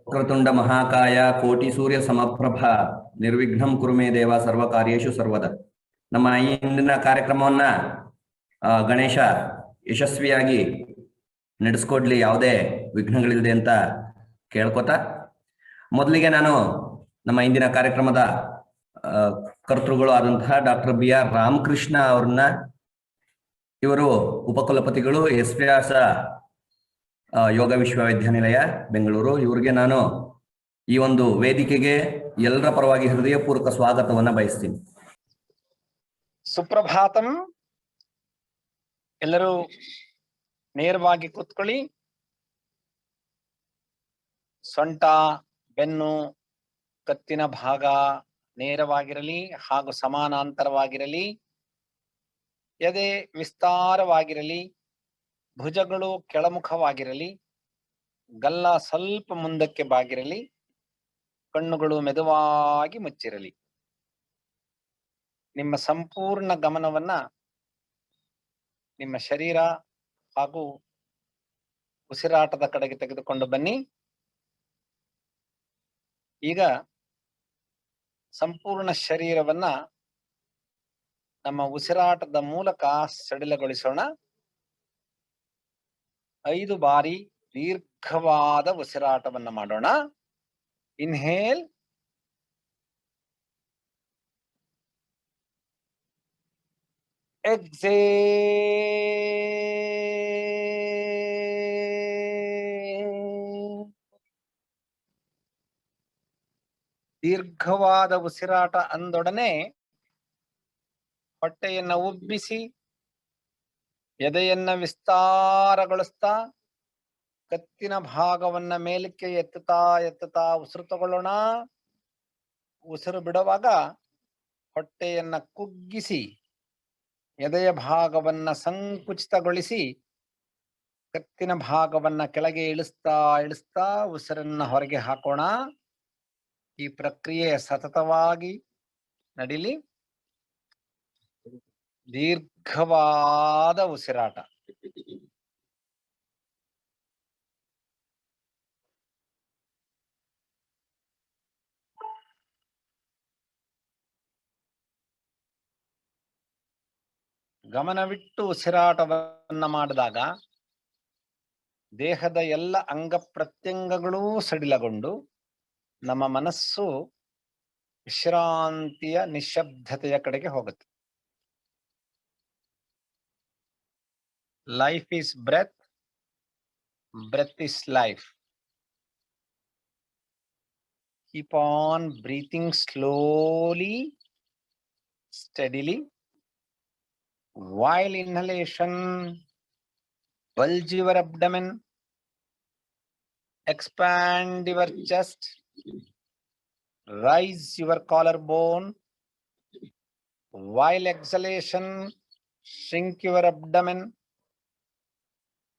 ವಕ್ರತುಂಡ ಮಹಾಕಾಯ ಕೋಟಿ ಸೂರ್ಯ ಸಮಪ್ರಭಾ ನಿರ್ವಿಘ್ನಂ ಕುರು ಮೇ ದೇವ ಸರ್ವ ಕಾರ್ಯೇಷು ಸರ್ವದ. ನಮ್ಮ ಈ ಇಂದಿನ ಕಾರ್ಯಕ್ರಮವನ್ನ ಗಣೇಶ ಯಶಸ್ವಿಯಾಗಿ ನಡೆಸ್ಕೊಡ್ಲಿ, ಯಾವುದೇ ವಿಘ್ನಗಳಿಲ್ಲದೆ ಅಂತ ಕೇಳ್ಕೊತಾ, ಮೊದಲಿಗೆ ನಾನು ನಮ್ಮ ಇಂದಿನ ಕಾರ್ಯಕ್ರಮದ ಕರ್ತೃಗಳು ಆದಂತಹ ಡಾಕ್ಟರ್ BR ರಾಮಕೃಷ್ಣ ಅವ್ರನ್ನ, ಇವರು ಉಪಕುಲಪತಿಗಳು, ಎಸ್.ವ್ಯಾಸ ಯೋಗ ವಿಶ್ವವಿದ್ಯಾನಿಲಯ ಬೆಂಗಳೂರು. ಇವರಿಗೆ ನಾನು ಈ ಒಂದು ವೇದಿಕೆಗೆ ಎಲ್ಲರ ಪರವಾಗಿ ಹೃದಯಪೂರ್ವಕ ಸ್ವಾಗತವನ್ನ ಬಯಸ್ತೀನಿ. ಸುಪ್ರಭಾತಂ. ಎಲ್ಲರೂ ನೇರವಾಗಿ ಕೂತ್ಕೊಳ್ಳಿ. ಸೊಂಟ, ಬೆನ್ನು, ಕತ್ತಿನ ಭಾಗ ನೇರವಾಗಿರಲಿ ಹಾಗೂ ಸಮಾನಾಂತರವಾಗಿರಲಿ. ಎದೆ ವಿಸ್ತಾರವಾಗಿರಲಿ. ಭುಜಗಳು ಕೆಳಮುಖವಾಗಿರಲಿ. ಗಲ್ಲ ಸ್ವಲ್ಪ ಮುಂದಕ್ಕೆ ಬಾಗಿರಲಿ. ಕಣ್ಣುಗಳು ಮೆದುವಾಗಿ ಮುಚ್ಚಿರಲಿ. ನಿಮ್ಮ ಸಂಪೂರ್ಣ ಗಮನವನ್ನ ನಿಮ್ಮ ಶರೀರ ಹಾಗೂ ಉಸಿರಾಟದ ಕಡೆಗೆ ತೆಗೆದುಕೊಂಡು ಬನ್ನಿ. ಈಗ ಸಂಪೂರ್ಣ ಶರೀರವನ್ನ ನಮ್ಮ ಉಸಿರಾಟದ ಮೂಲಕ ಸಡಿಲಗೊಳಿಸೋಣ. 5 ಬಾರಿ ದೀರ್ಘವಾದ ಉಸಿರಾಟವನ್ನ ಮಾಡೋಣ. Inhale, exhale. ದೀರ್ಘವಾದ ಉಸಿರಾಟ ಅಂದೊಡನೆ ಹೊಟ್ಟೆಯನ್ನ ಉಬ್ಬಿಸಿ ಎದೆಯನ್ನ ವಿಸ್ತಾರಗೊಳಿಸ್ತಾ ಕತ್ತಿನ ಭಾಗವನ್ನ ಮೇಲಕ್ಕೆ ಎತ್ತುತ್ತಾ ಉಸಿರು ತಗೊಳ್ಳೋಣ. ಉಸಿರು ಬಿಡುವಾಗ ಹೊಟ್ಟೆಯನ್ನ ಕುಗ್ಗಿಸಿ ಎದೆಯ ಭಾಗವನ್ನ ಸಂಕುಚಿತಗೊಳಿಸಿ ಕತ್ತಿನ ಭಾಗವನ್ನ ಕೆಳಗೆ ಇಳಿಸ್ತಾ ಉಸಿರನ್ನ ಹೊರಗೆ ಹಾಕೋಣ. ಈ ಪ್ರಕ್ರಿಯೆ ಸತತವಾಗಿ ನಡೀಲಿ. ದೀರ್ಘವಾದ ಉಸಿರಾಟ. ಗಮನವಿಟ್ಟು ಉಸಿರಾಟವನ್ನ ಮಾಡಿದಾಗ ದೇಹದ ಎಲ್ಲ ಅಂಗ ಪ್ರತ್ಯಂಗಗಳೂ ಸಡಿಲಗೊಂಡು ನಮ್ಮ ಮನಸ್ಸು ವಿಶ್ರಾಂತಿಯ ನಿಶ್ಶಬ್ದತೆಯ ಕಡೆಗೆ ಹೋಗುತ್ತೆ. Life is breath, breath is life. Keep on breathing slowly, steadily. While inhalation, bulge your abdomen, expand your chest, rise your collarbone. While exhalation, shrink your abdomen,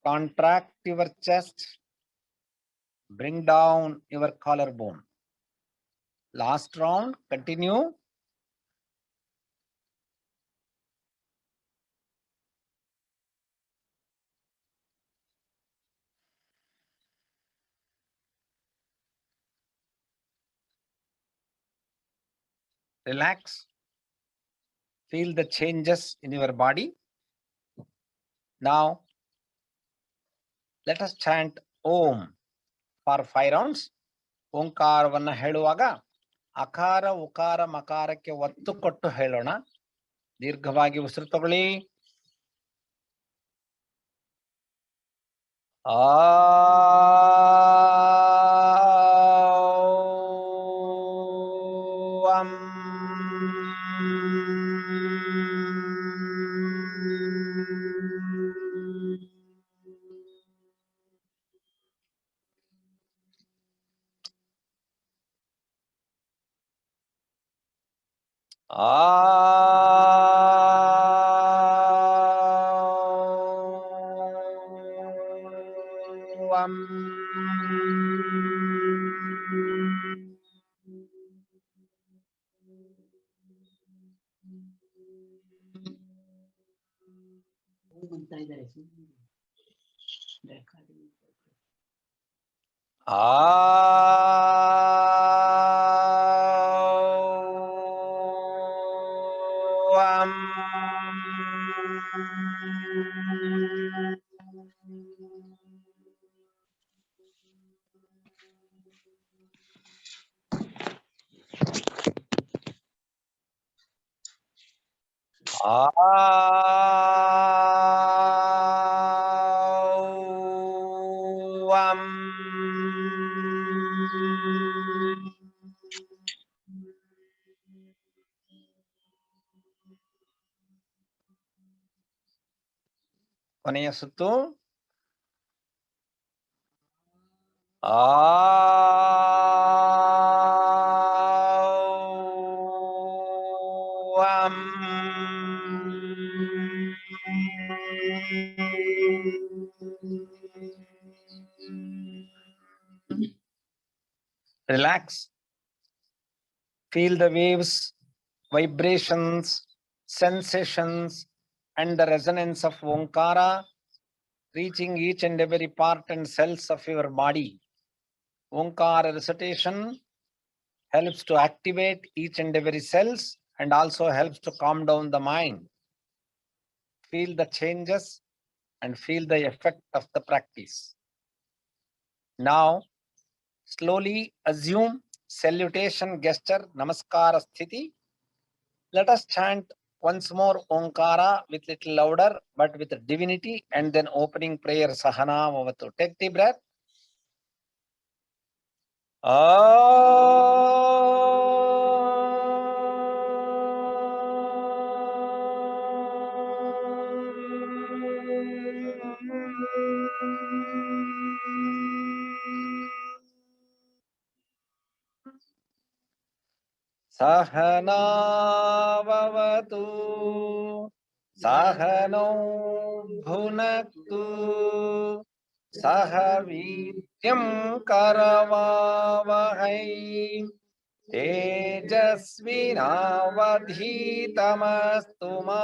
contract your chest, bring down your collarbone. Last round, continue. Relax. Feel the changes in your body. Now, let us chant Om for 5 rounds. ಓಂಕಾರವನ್ನ ಹೇಳುವಾಗ ಅಕಾರ ಉಕಾರ ಮಕಾರಕ್ಕೆ ಒತ್ತು ಕೊಟ್ಟು ಹೇಳೋಣ. ದೀರ್ಘವಾಗಿ ಉಸಿರು ತಗೊಳ್ಳಿ. ಓಂ. ಆ Aum. ಕೊನೆಯ ಸುತ್ತು. Aum. Relax. Feel the waves, vibrations, sensations, and the resonance of Omkara reaching each and every part and cells of your body. Omkara recitation helps to activate each and every cells and also helps to calm down the mind. Feel the changes and feel the effect of the practice. Now, slowly assume salutation gesture, namaskara sthiti. Let us chant once more Omkara with little louder, but with divinity, and then opening prayer Sahana Vavatu. Take the breath. Sahana Vavatu. Sahano Bhunaktu. Sahavityam Karavavahai. Tejasvinavadhitamastu ma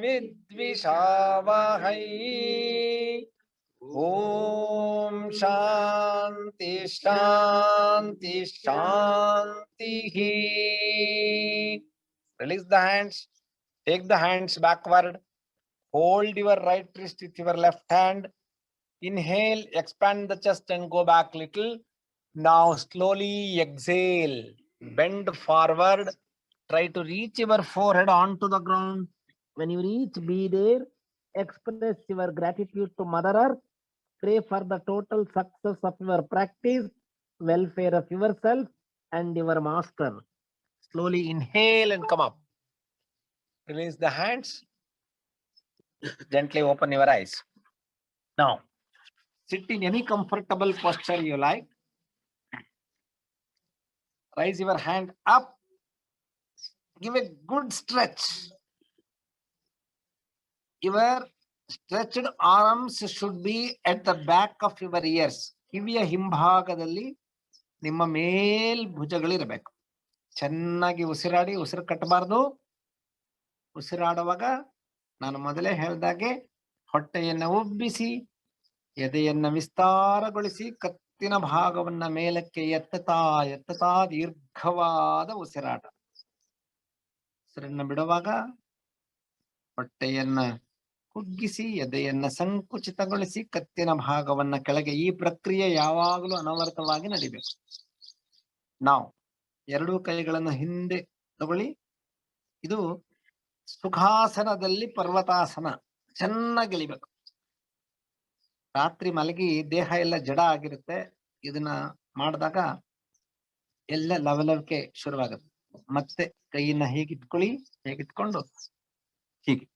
vidvishavahai. Om Shanti Shanti Shanti. Release the hands. Take the hands backward. Hold your right wrist with your left hand. Inhale, expand the chest and go back little. Now slowly exhale. Bend forward. Try to reach your forehead onto the ground. When you reach, be there. Express your gratitude to Mother Earth. Pray for the total success of your practice, welfare of yourself and your master. Slowly inhale and come up. Release the hands. Gently open your eyes. Now, sit in any comfortable posture you like. Raise your hand up. Give a good stretch. Your stretched arms should be at the back of your ears. ಕಿವಿಯ ಹಿಂಭಾಗದಲ್ಲಿ ನಿಮ್ಮ ಮೇಲ್ಭುಜಗಳಿರಬೇಕು. ಚೆನ್ನಾಗಿ ಉಸಿರಾಡಿ, ಉಸಿರು ಕಟ್ಟಬಾರ್ದು. ಉಸಿರಾಡುವಾಗ ನಾನು ಮೊದಲೇ ಹೇಳಿದಾಗೆ ಹೊಟ್ಟೆಯನ್ನ ಉಬ್ಬಿಸಿ, ಎದೆಯನ್ನ ವಿಸ್ತಾರಗೊಳಿಸಿ, ಕತ್ತಿನ ಭಾಗವನ್ನ ಮೇಲಕ್ಕೆ ಎತ್ತುತ್ತಾ ದೀರ್ಘವಾದ ಉಸಿರಾಟ. ಉಸಿರನ್ನ ಬಿಡುವಾಗ ಹೊಟ್ಟೆಯನ್ನ ಕುಗ್ಗಿಸಿ, ಎದೆಯನ್ನ ಸಂಕುಚಿತಗೊಳಿಸಿ, ಕತ್ತಿನ ಭಾಗವನ್ನ ಕೆಳಗೆ. ಈ ಪ್ರಕ್ರಿಯೆ ಯಾವಾಗಲೂ ಅನವರತವಾಗಿ ನಡಿಬೇಕು. ನಾವು ಎರಡೂ ಕೈಗಳನ್ನು ಹಿಂದೆ ತಗೊಳ್ಳಿ. ಇದು ಸುಖಾಸನದಲ್ಲಿ ಪರ್ವತಾಸನ. ಚೆನ್ನಾಗಿ ಇಳಿಬೇಕು. ರಾತ್ರಿ ಮಲಗಿ ದೇಹ ಎಲ್ಲ ಜಡ ಆಗಿರುತ್ತೆ. ಇದನ್ನ ಮಾಡಿದಾಗ ಎಲ್ಲ ಲವಲವಿಕೆ ಶುರುವಾಗುತ್ತೆ. ಮತ್ತೆ ಕೈಯನ್ನ ಹೇಗಿಟ್ಕೊಳ್ಳಿ. ಹೇಗಿಟ್ಕೊಂಡು ಹೀಗೆ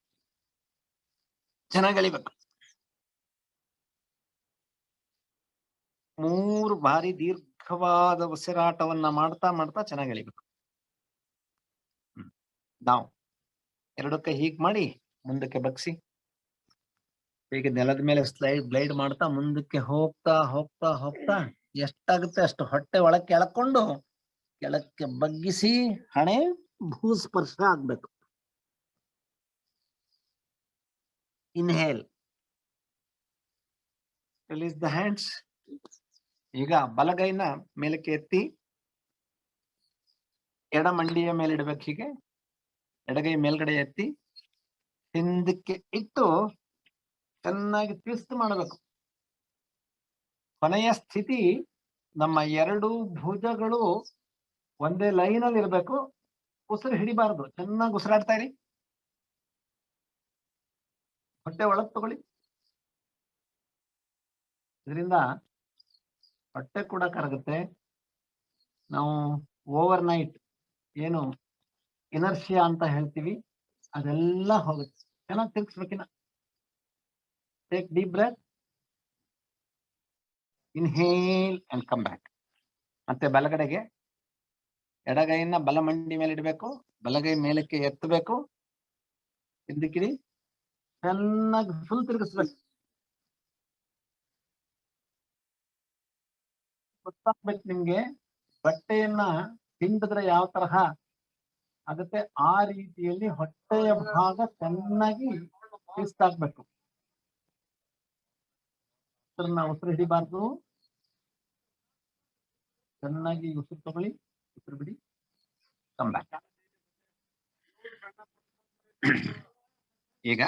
ಚೆನ್ನಾಗಿ ಎಳಿಬೇಕು. 3 ಬಾರಿ ದೀರ್ಘವಾದ ಉಸಿರಾಟವನ್ನ ಮಾಡ್ತಾ ಚೆನ್ನಾಗಿ ಎಳಿಬೇಕು. ನಾವು ಎರಡು ಕೈ ಹೀಗೆ ಮಾಡಿ ಮುಂದಕ್ಕೆ ಬಗ್ಸಿ, ಹೀಗೆ ನೆಲದ ಮೇಲೆ ಗ್ಲೈಡ್ ಮಾಡ್ತಾ ಮುಂದಕ್ಕೆ ಹೋಗ್ತಾ ಎಷ್ಟಾಗುತ್ತೆ ಅಷ್ಟು ಹೊಟ್ಟೆ ಒಳಕ್ಕೆ ಎಳ್ಕೊಂಡು ಕೆಳಕ್ಕೆ ಬಗ್ಗಿಸಿ, ಹಣೆ ಭೂಸ್ಪರ್ಶ ಆಗ್ಬೇಕು. Inhale, release the hands. ಈಗ ಬಲಗೈನ ಮೇಲಕ್ಕೆ ಎತ್ತಿ ಎಡ ಮಂಡಿಯ ಮೇಲೆ ಇಡಬೇಕು. ಹೀಗೆ ಎಡಗೈ ಮೇಲ್ಗಡೆ ಎತ್ತಿ ಹಿಂದಕ್ಕೆ ಇಟ್ಟು ಚೆನ್ನಾಗಿ ಟ್ವಿಸ್ಟ್ ಮಾಡಬೇಕು. ಕೊನೆಯ ಸ್ಥಿತಿ ನಮ್ಮ ಎರಡು ಭುಜಗಳು ಒಂದೇ ಲೈನ್ ಅಲ್ಲಿ ಇರಬೇಕು. ಉಸಿರು ಹಿಡಿಬಾರ್ದು. ಚೆನ್ನಾಗಿ ಉಸಿರಾಡ್ತಾ ಇರಿ. ಹೊಟ್ಟೆ ಒಳಗ್ ತಗೊಳ್ಳಿ. ಇದರಿಂದ ಹೊಟ್ಟೆ ಕೂಡ ಕರಗುತ್ತೆ. ನಾವು ಓವರ್ ನೈಟ್ ಏನು ಇನರ್ಷಿಯಾ ಅಂತ ಹೇಳ್ತೀವಿ ಅದೆಲ್ಲ ಹೋಗುತ್ತೆ. ಚೆನ್ನಾಗಿ ತಿರ್ಗಿಸ್ಬೇಕಿನ. Take deep breath, inhale and come back. ಮತ್ತೆ ಬಲಗಡೆಗೆ ಎಡಗೈಯನ್ನ ಬಲ ಮಂಡಿ ಮೇಲೆ ಇಡಬೇಕು, ಬಲಗೈ ಮೇಲಕ್ಕೆ ಎತ್ತಬೇಕು, ಹಿಂದಕ್ಕಿಡಿ, ಚೆನ್ನಾಗಿ ಫುಲ್ ತಿರುಗಿಸ್ಬೇಕು. ಗೊತ್ತಾಗ್ಬೇಕು ನಿಮ್ಗೆ ಬಟ್ಟೆಯನ್ನ ಹಿಂಡಿದ್ರೆ ಯಾವ ತರಹ ಆಗುತ್ತೆ ಆ ರೀತಿಯಲ್ಲಿ ಹೊಟ್ಟೆಯ ಭಾಗ ಚೆನ್ನಾಗಿ ಹಿಡಿಸ್ತಾಕ್ಬೇಕು. ಉಸಿರು ಹಿಡಿಬಾರ್ದು. ಚೆನ್ನಾಗಿ ಉಸಿರು ತಗೊಳ್ಳಿ, ಉಸಿರು ಬಿಡಿ, ಕಮ್ ಬ್ಯಾಕ್. ಈಗ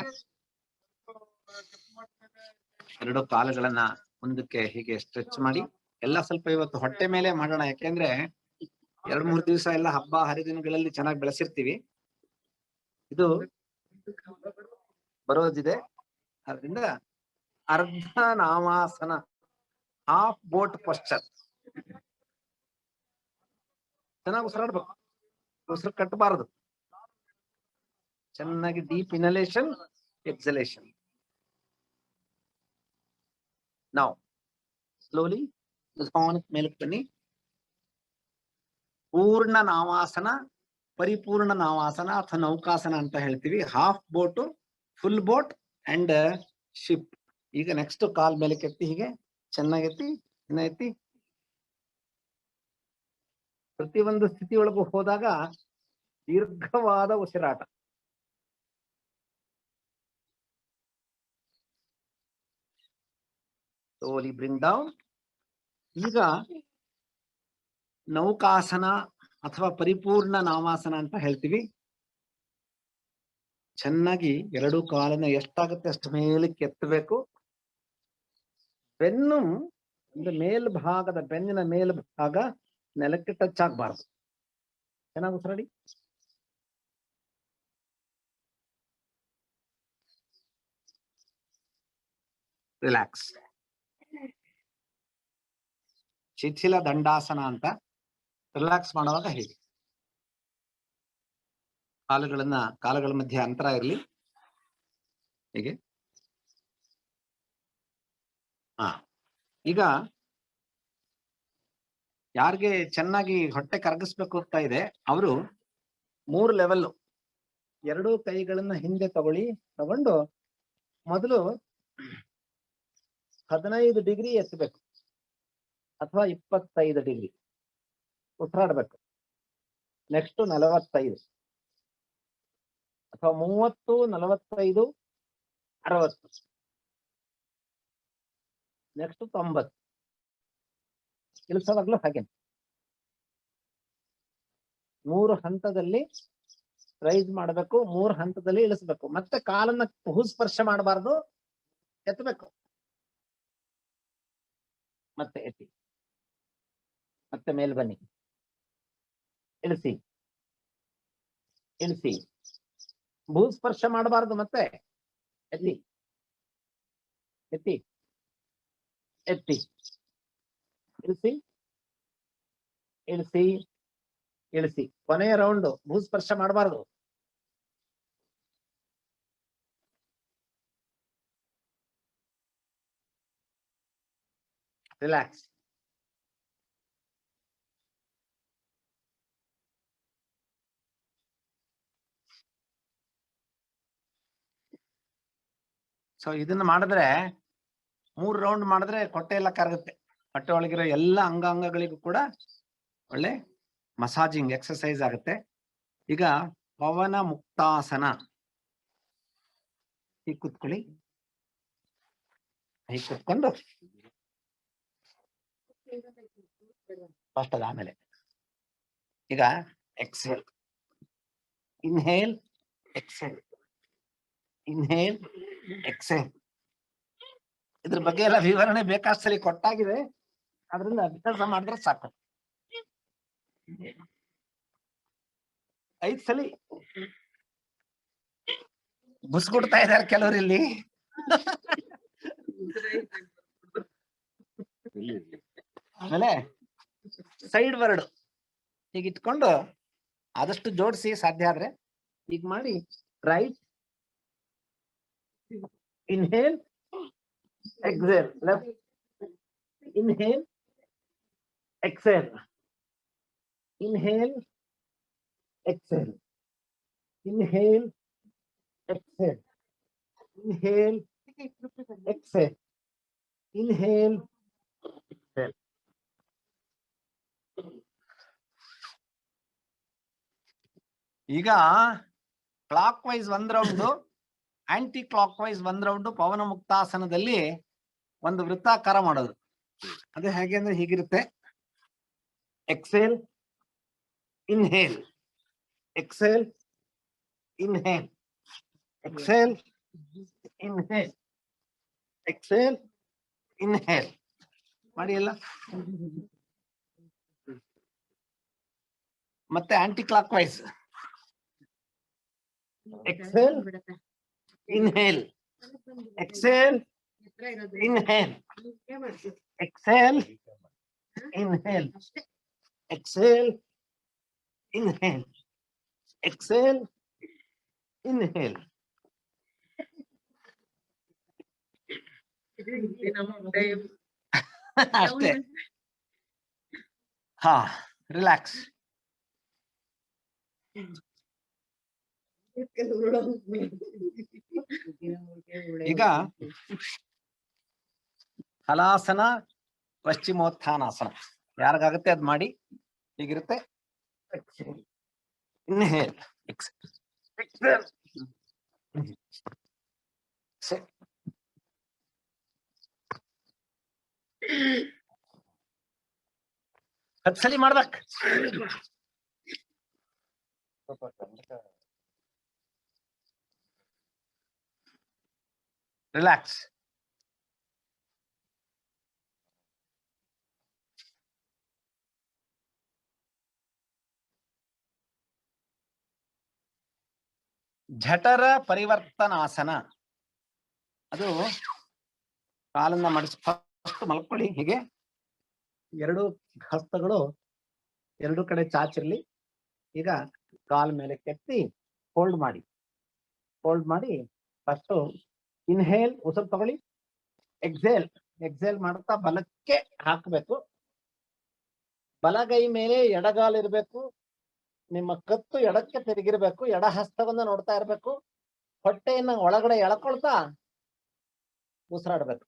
ಎರಡು ಕಾಲುಗಳನ್ನ ಮುಂದಕ್ಕೆ ಹೀಗೆ ಸ್ಟ್ರೆಚ್ ಮಾಡಿ. ಎಲ್ಲ ಸ್ವಲ್ಪ ಇವತ್ತು ಹೊಟ್ಟೆ ಮೇಲೆ ಮಾಡೋಣ, ಯಾಕೆಂದ್ರೆ 2-3 ದಿವಸ ಎಲ್ಲ ಹಬ್ಬ ಹರಿದಿನಗಳಲ್ಲಿ ಚೆನ್ನಾಗಿ ಬೆಳೆಸಿರ್ತೀವಿ. ಇದು ಬರೋದಿದೆ. ಅದರಿಂದ ಅರ್ಧ ನಾಮಾಸನ, ಹಾಫ್ ಬೋಟ್ ಪೋಸ್ಚರ್. ಚೆನ್ನಾಗಿ ಉಸಿರಾಡ್ಬೇಕು, ಉಸಿರು ಕಟ್ಟಬಾರದು. ಚೆನ್ನಾಗಿ ಡೀಪ್ ಇನಲೇಷನ್, ಎಕ್ಸಲೇಷನ್. ನಾವು ಸ್ಲೋಲಿ ಮೇಲಕ್ಕೆ ಬನ್ನಿ. ಪೂರ್ಣ ನಾವಾಸನ, ಪರಿಪೂರ್ಣ ನಾವಾಸನ ಅಥವಾ ನೌಕಾಸನ ಅಂತ ಹೇಳ್ತೀವಿ. Half boat, full boat and ship. ಈಗ ನೆಕ್ಸ್ಟ್ ಕಾಲ್ ಮೇಲಕ್ಕೆ ಎತ್ತಿ, ಹೀಗೆ ಚೆನ್ನಾಗಿ ಎತ್ತಿ, ಇನ್ನ ಎತ್ತಿ. ಪ್ರತಿಯೊಂದು ಸ್ಥಿತಿಯೊಳಗೂ ಹೋದಾಗ ದೀರ್ಘವಾದ ಉಸಿರಾಟ. slowly bring down. ಈಗ ನೌಕಾಸನ ಅಥವಾ ಪರಿಪೂರ್ಣ ನಾಮಾಸನ ಅಂತ ಹೇಳ್ತೀವಿ. ಚೆನ್ನಾಗಿ ಎರಡು ಕಾಲನ್ನ ಎಷ್ಟಾಗುತ್ತೆ ಅಷ್ಟು ಮೇಲಕ್ಕೆ ಎತ್ತಬೇಕು. ಬೆನ್ನು ಒಂದು ಮೇಲ್ಭಾಗದ, ಬೆನ್ನಿನ ಮೇಲ್ಭಾಗ ನೆಲಕ್ಕೆ ಟಚ್ ಆಗ್ಬಾರ್ದು. ಚೆನ್ನಾಗಿ ಉಸಿರಾಡಿ. ರಿಲ್ಯಾಕ್ಸ್. ಶಿಥಿಲ ದಂಡಾಸನ ಅಂತ. ರಿಲ್ಯಾಕ್ಸ್ ಮಾಡುವಾಗ ಹೇಗೆ ಕಾಲುಗಳ ಮಧ್ಯೆ ಅಂತರ ಇರಲಿ. ಹೀಗೆ. ಈಗ ಯಾರಿಗೆ ಚೆನ್ನಾಗಿ ಹೊಟ್ಟೆ ಕರಗಿಸ್ಬೇಕು ಅಂತ ಇದೆ ಅವರು 3 ಲೆವೆಲ್, 2 ಕೈಗಳನ್ನ ಹಿಂದೆ ತಗೊಂಡು ಮೊದಲು 15 ಡಿಗ್ರಿ ಎತ್ತಬೇಕು ಅಥವಾ 25 ಡಿಗ್ರಿ ಉಸಿರಾಡ್ಬೇಕು. ನೆಕ್ಸ್ಟ್ 45 ಅಥವಾ 30, 45, 60. ನೆಕ್ಸ್ಟ್ 90. ಇಳಿಸೋವಾಗ್ಲೂ ಹಾಗೆ 3 ಹಂತದಲ್ಲಿ ರೈಸ್ ಮಾಡಬೇಕು, 3 ಹಂತದಲ್ಲಿ ಇಳಿಸ್ಬೇಕು. ಮತ್ತೆ ಕಾಲನ್ನ ಸ್ಪರ್ಶ ಮಾಡಬಾರ್ದು, ಎತ್ತಬೇಕು. ಮತ್ತೆ ಎತ್ತಿ, ಮತ್ತೆ ಮೇಲ್ ಬನ್ನಿ, ಇಳಿಸಿ, ಇಳಿಸಿ. ಭೂಸ್ಪರ್ಶ ಮಾಡಬಾರ್ದು, ಮತ್ತೆ ಎತ್ತಿ, ಎತ್ತಿ, ಎತ್ತಿ, ಇಳಿಸಿ, ಇಳಿಸಿ, ಇಳಿಸಿ. ಕೊನೆಯ ರೌಂಡ್ ಭೂಸ್ಪರ್ಶ ಮಾಡಬಾರ್ದು. ರಿಲ್ಯಾಕ್ಸ್. ಸೊ ಇದನ್ನ ಮಾಡಿದ್ರೆ 3 ರೌಂಡ್ ಮಾಡಿದ್ರೆ ಹೊಟ್ಟೆ ಎಲ್ಲ ಕರಗುತ್ತೆ. ಹೊಟ್ಟೆ ಒಳಗಿರೋ ಎಲ್ಲ ಅಂಗಾಂಗಗಳಿಗೂ ಕೂಡ ಒಳ್ಳೆ ಮಸಾಜಿಂಗ್ ಎಕ್ಸರ್ಸೈಸ್ ಆಗುತ್ತೆ. ಈಗ ಪವನ ಮುಕ್ತಾಸನ. ಹೀಗೆ ಕೂತ್ಕೊಳ್ಳಿ, ಹೀಗೆ ಕೂತ್ಕೊಂಡು ಫಸ್ಟ್ ಆಮೇಲೆ ಈಗ exhale, inhale, exhale, inhale, exhale. ಇದ್ರ ಬಗ್ಗೆ ಎಲ್ಲ ವಿವರಣೆ ಬೇಕಾದ್ಸಲಿ ಕೊಟ್ಟಾಗಿದೆ, ಅದರಿಂದ ಅಭ್ಯಾಸ ಮಾಡಿದ್ರೆ ಸಾಕು. 5 ಸಲಿ ಬುಸ್ಕೊಡ್ತಾ ಇದ್ದಾರೆ ಕೆಲವರು ಇಲ್ಲಿ. ಆಮೇಲೆ ಸೈಡ್ ವರ್ಡ್ ಈಗ ಇಟ್ಕೊಂಡು ಆದಷ್ಟು ಜೋಡಿಸಿ ಸಾಧ್ಯ ಆದ್ರೆ ಈಗ ಮಾಡಿ. Right, inhale, exhale, left, inhale, exhale, inhale, exhale, inhale, exhale, inhale, exhale, inhale, exhale. ಈಗ ಕ್ಲಾಕ್ ವೈಸ್ ಒಂದ್ ರೌಂಡ್, ಆಂಟಿ ಕ್ಲಾಕ್ ವೈಸ್ ಒಂದ್ ರೌಂಡ್ ಪವನ ಮುಕ್ತಾಸನದಲ್ಲಿ ಒಂದು ವೃತ್ತಾಕಾರ ಮಾಡೋದು. ಅದು ಹೇಗೆ ಅಂದ್ರೆ ಹೀಗಿರುತ್ತೆ. Exhale, inhale, exhale, inhale, exhale, inhale, exhale, inhale ಮಾಡಿ ಎಲ್ಲ. ಮತ್ತೆ anticlockwise exhale, inhale, exhale, inhale, exhale, inhale, exhale, inhale, exhale, inhale. ಅಷ್ಟೇ. ಹಾ, ರಿಲ್ಯಾಕ್ಸ್. ಈಗ ಹಲಾಸನ, ಪಶ್ಚಿಮೋತ್ಥಾನಾಸನ ಯಾರಿಗಾಗುತ್ತೆ ಅದ್ ಮಾಡಿ. ಹೀಗಿರುತ್ತೆ. ಇನ್ಹೇಲ್, ಎಕ್ಸೇಲ್, ಎಕ್ಸೇಲ್, ಹತ್ತು ಸಲ ಮಾಡ್ಬೇಕು. ರಿಲ್ಯಾಕ್ಸ್. ಜಠರ ಪರಿವರ್ತನಾಸನ, ಅದು ಕಾಲನ್ನ ಮಡಿಸಿ ಫಸ್ಟ್ ಮಲ್ಕೊಳ್ಳಿ. ಹೀಗೆ ಎರಡು ಹಸ್ತಗಳು ಎರಡು ಕಡೆ ಚಾಚಿರ್ಲಿ. ಈಗ ಕಾಲ್ ಮೇಲೆ ಕೆತ್ತಿ ಫೋಲ್ಡ್ ಮಾಡಿ. ಫೋಲ್ಡ್ ಮಾಡಿ ಫಸ್ಟ್ ಇನ್ಹೇಲ್, ಉಸಿರು ತಗೊಳ್ಳಿ. ಎಕ್ಸೇಲ್, ಎಕ್ಸೇಲ್ ಮಾಡ್ತಾ ಬಲಕ್ಕೆ ಹಾಕಬೇಕು. ಬಲಗೈ ಮೇಲೆ ಎಡಗಾಲ್ ಇರ್ಬೇಕು. ನಿಮ್ಮ ಕತ್ತು ಎಡಕ್ಕೆ ತಿರುಗಿರ್ಬೇಕು. ಎಡ ಹಸ್ತವನ್ನ ನೋಡ್ತಾ ಇರ್ಬೇಕು. ಹೊಟ್ಟೆಯನ್ನ ಒಳಗಡೆ ಎಳ್ಕೊಳ್ತಾ ಉಸಿರಾಡ್ಬೇಕು.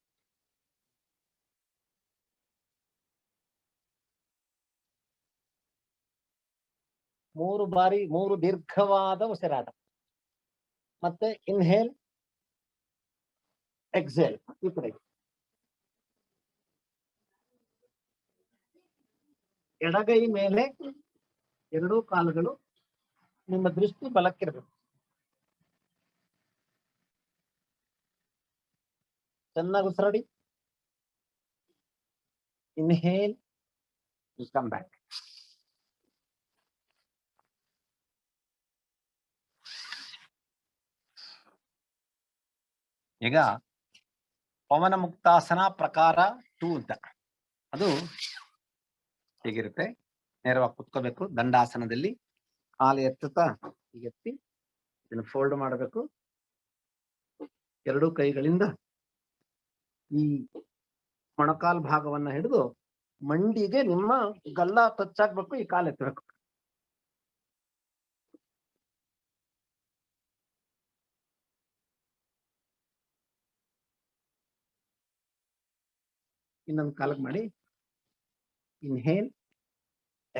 ಮೂರು ಬಾರಿ, ಮೂರು ದೀರ್ಘವಾದ ಉಸಿರಾಟ. ಮತ್ತೆ ಇನ್ಹೇಲ್, ಎಕ್ಸೇಲ್. ಈ ಕಡೆ ಎಡಗೈ ಮೇಲೆ ಎರಡೂ ಕಾಲುಗಳು, ನಿಮ್ಮ ದೃಷ್ಟಿ ಬಲಕ್ಕಿರ್ಬೇಕು. ಚೆನ್ನಾಗಿ ಉಸಿರಾಡಿ. Inhale, come back. ಈಗ ಪವನ ಮುಕ್ತಾಸನ ಪ್ರಕಾರ 2 ಅಂತ, ಅದು ಹೀಗಿರುತ್ತೆ. ನೇರವಾಗಿ ಕುತ್ಕೋಬೇಕು. ದಂಡಾಸನದಲ್ಲಿ ಕಾಲು ಎತ್ತುತ್ತಾ ಹೀಗೆ ಎತ್ತಿ ಇದನ್ನು ಫೋಲ್ಡ್ ಮಾಡಬೇಕು. ಎರಡೂ ಕೈಗಳಿಂದ ಈ ಮೊಣಕಾಲ್ ಭಾಗವನ್ನ ಹಿಡಿದು ಮಂಡಿಗೆ ನಿಮ್ಮ ಗಲ್ಲ ಟಚ್ ಆಗ್ಬೇಕು. ಈ ಕಾಲು ಎತ್ತಬೇಕು. ಇನ್ನೊಂದು ಕಾಲಕ್ಕೆ ಮಾಡಿ. Inhale,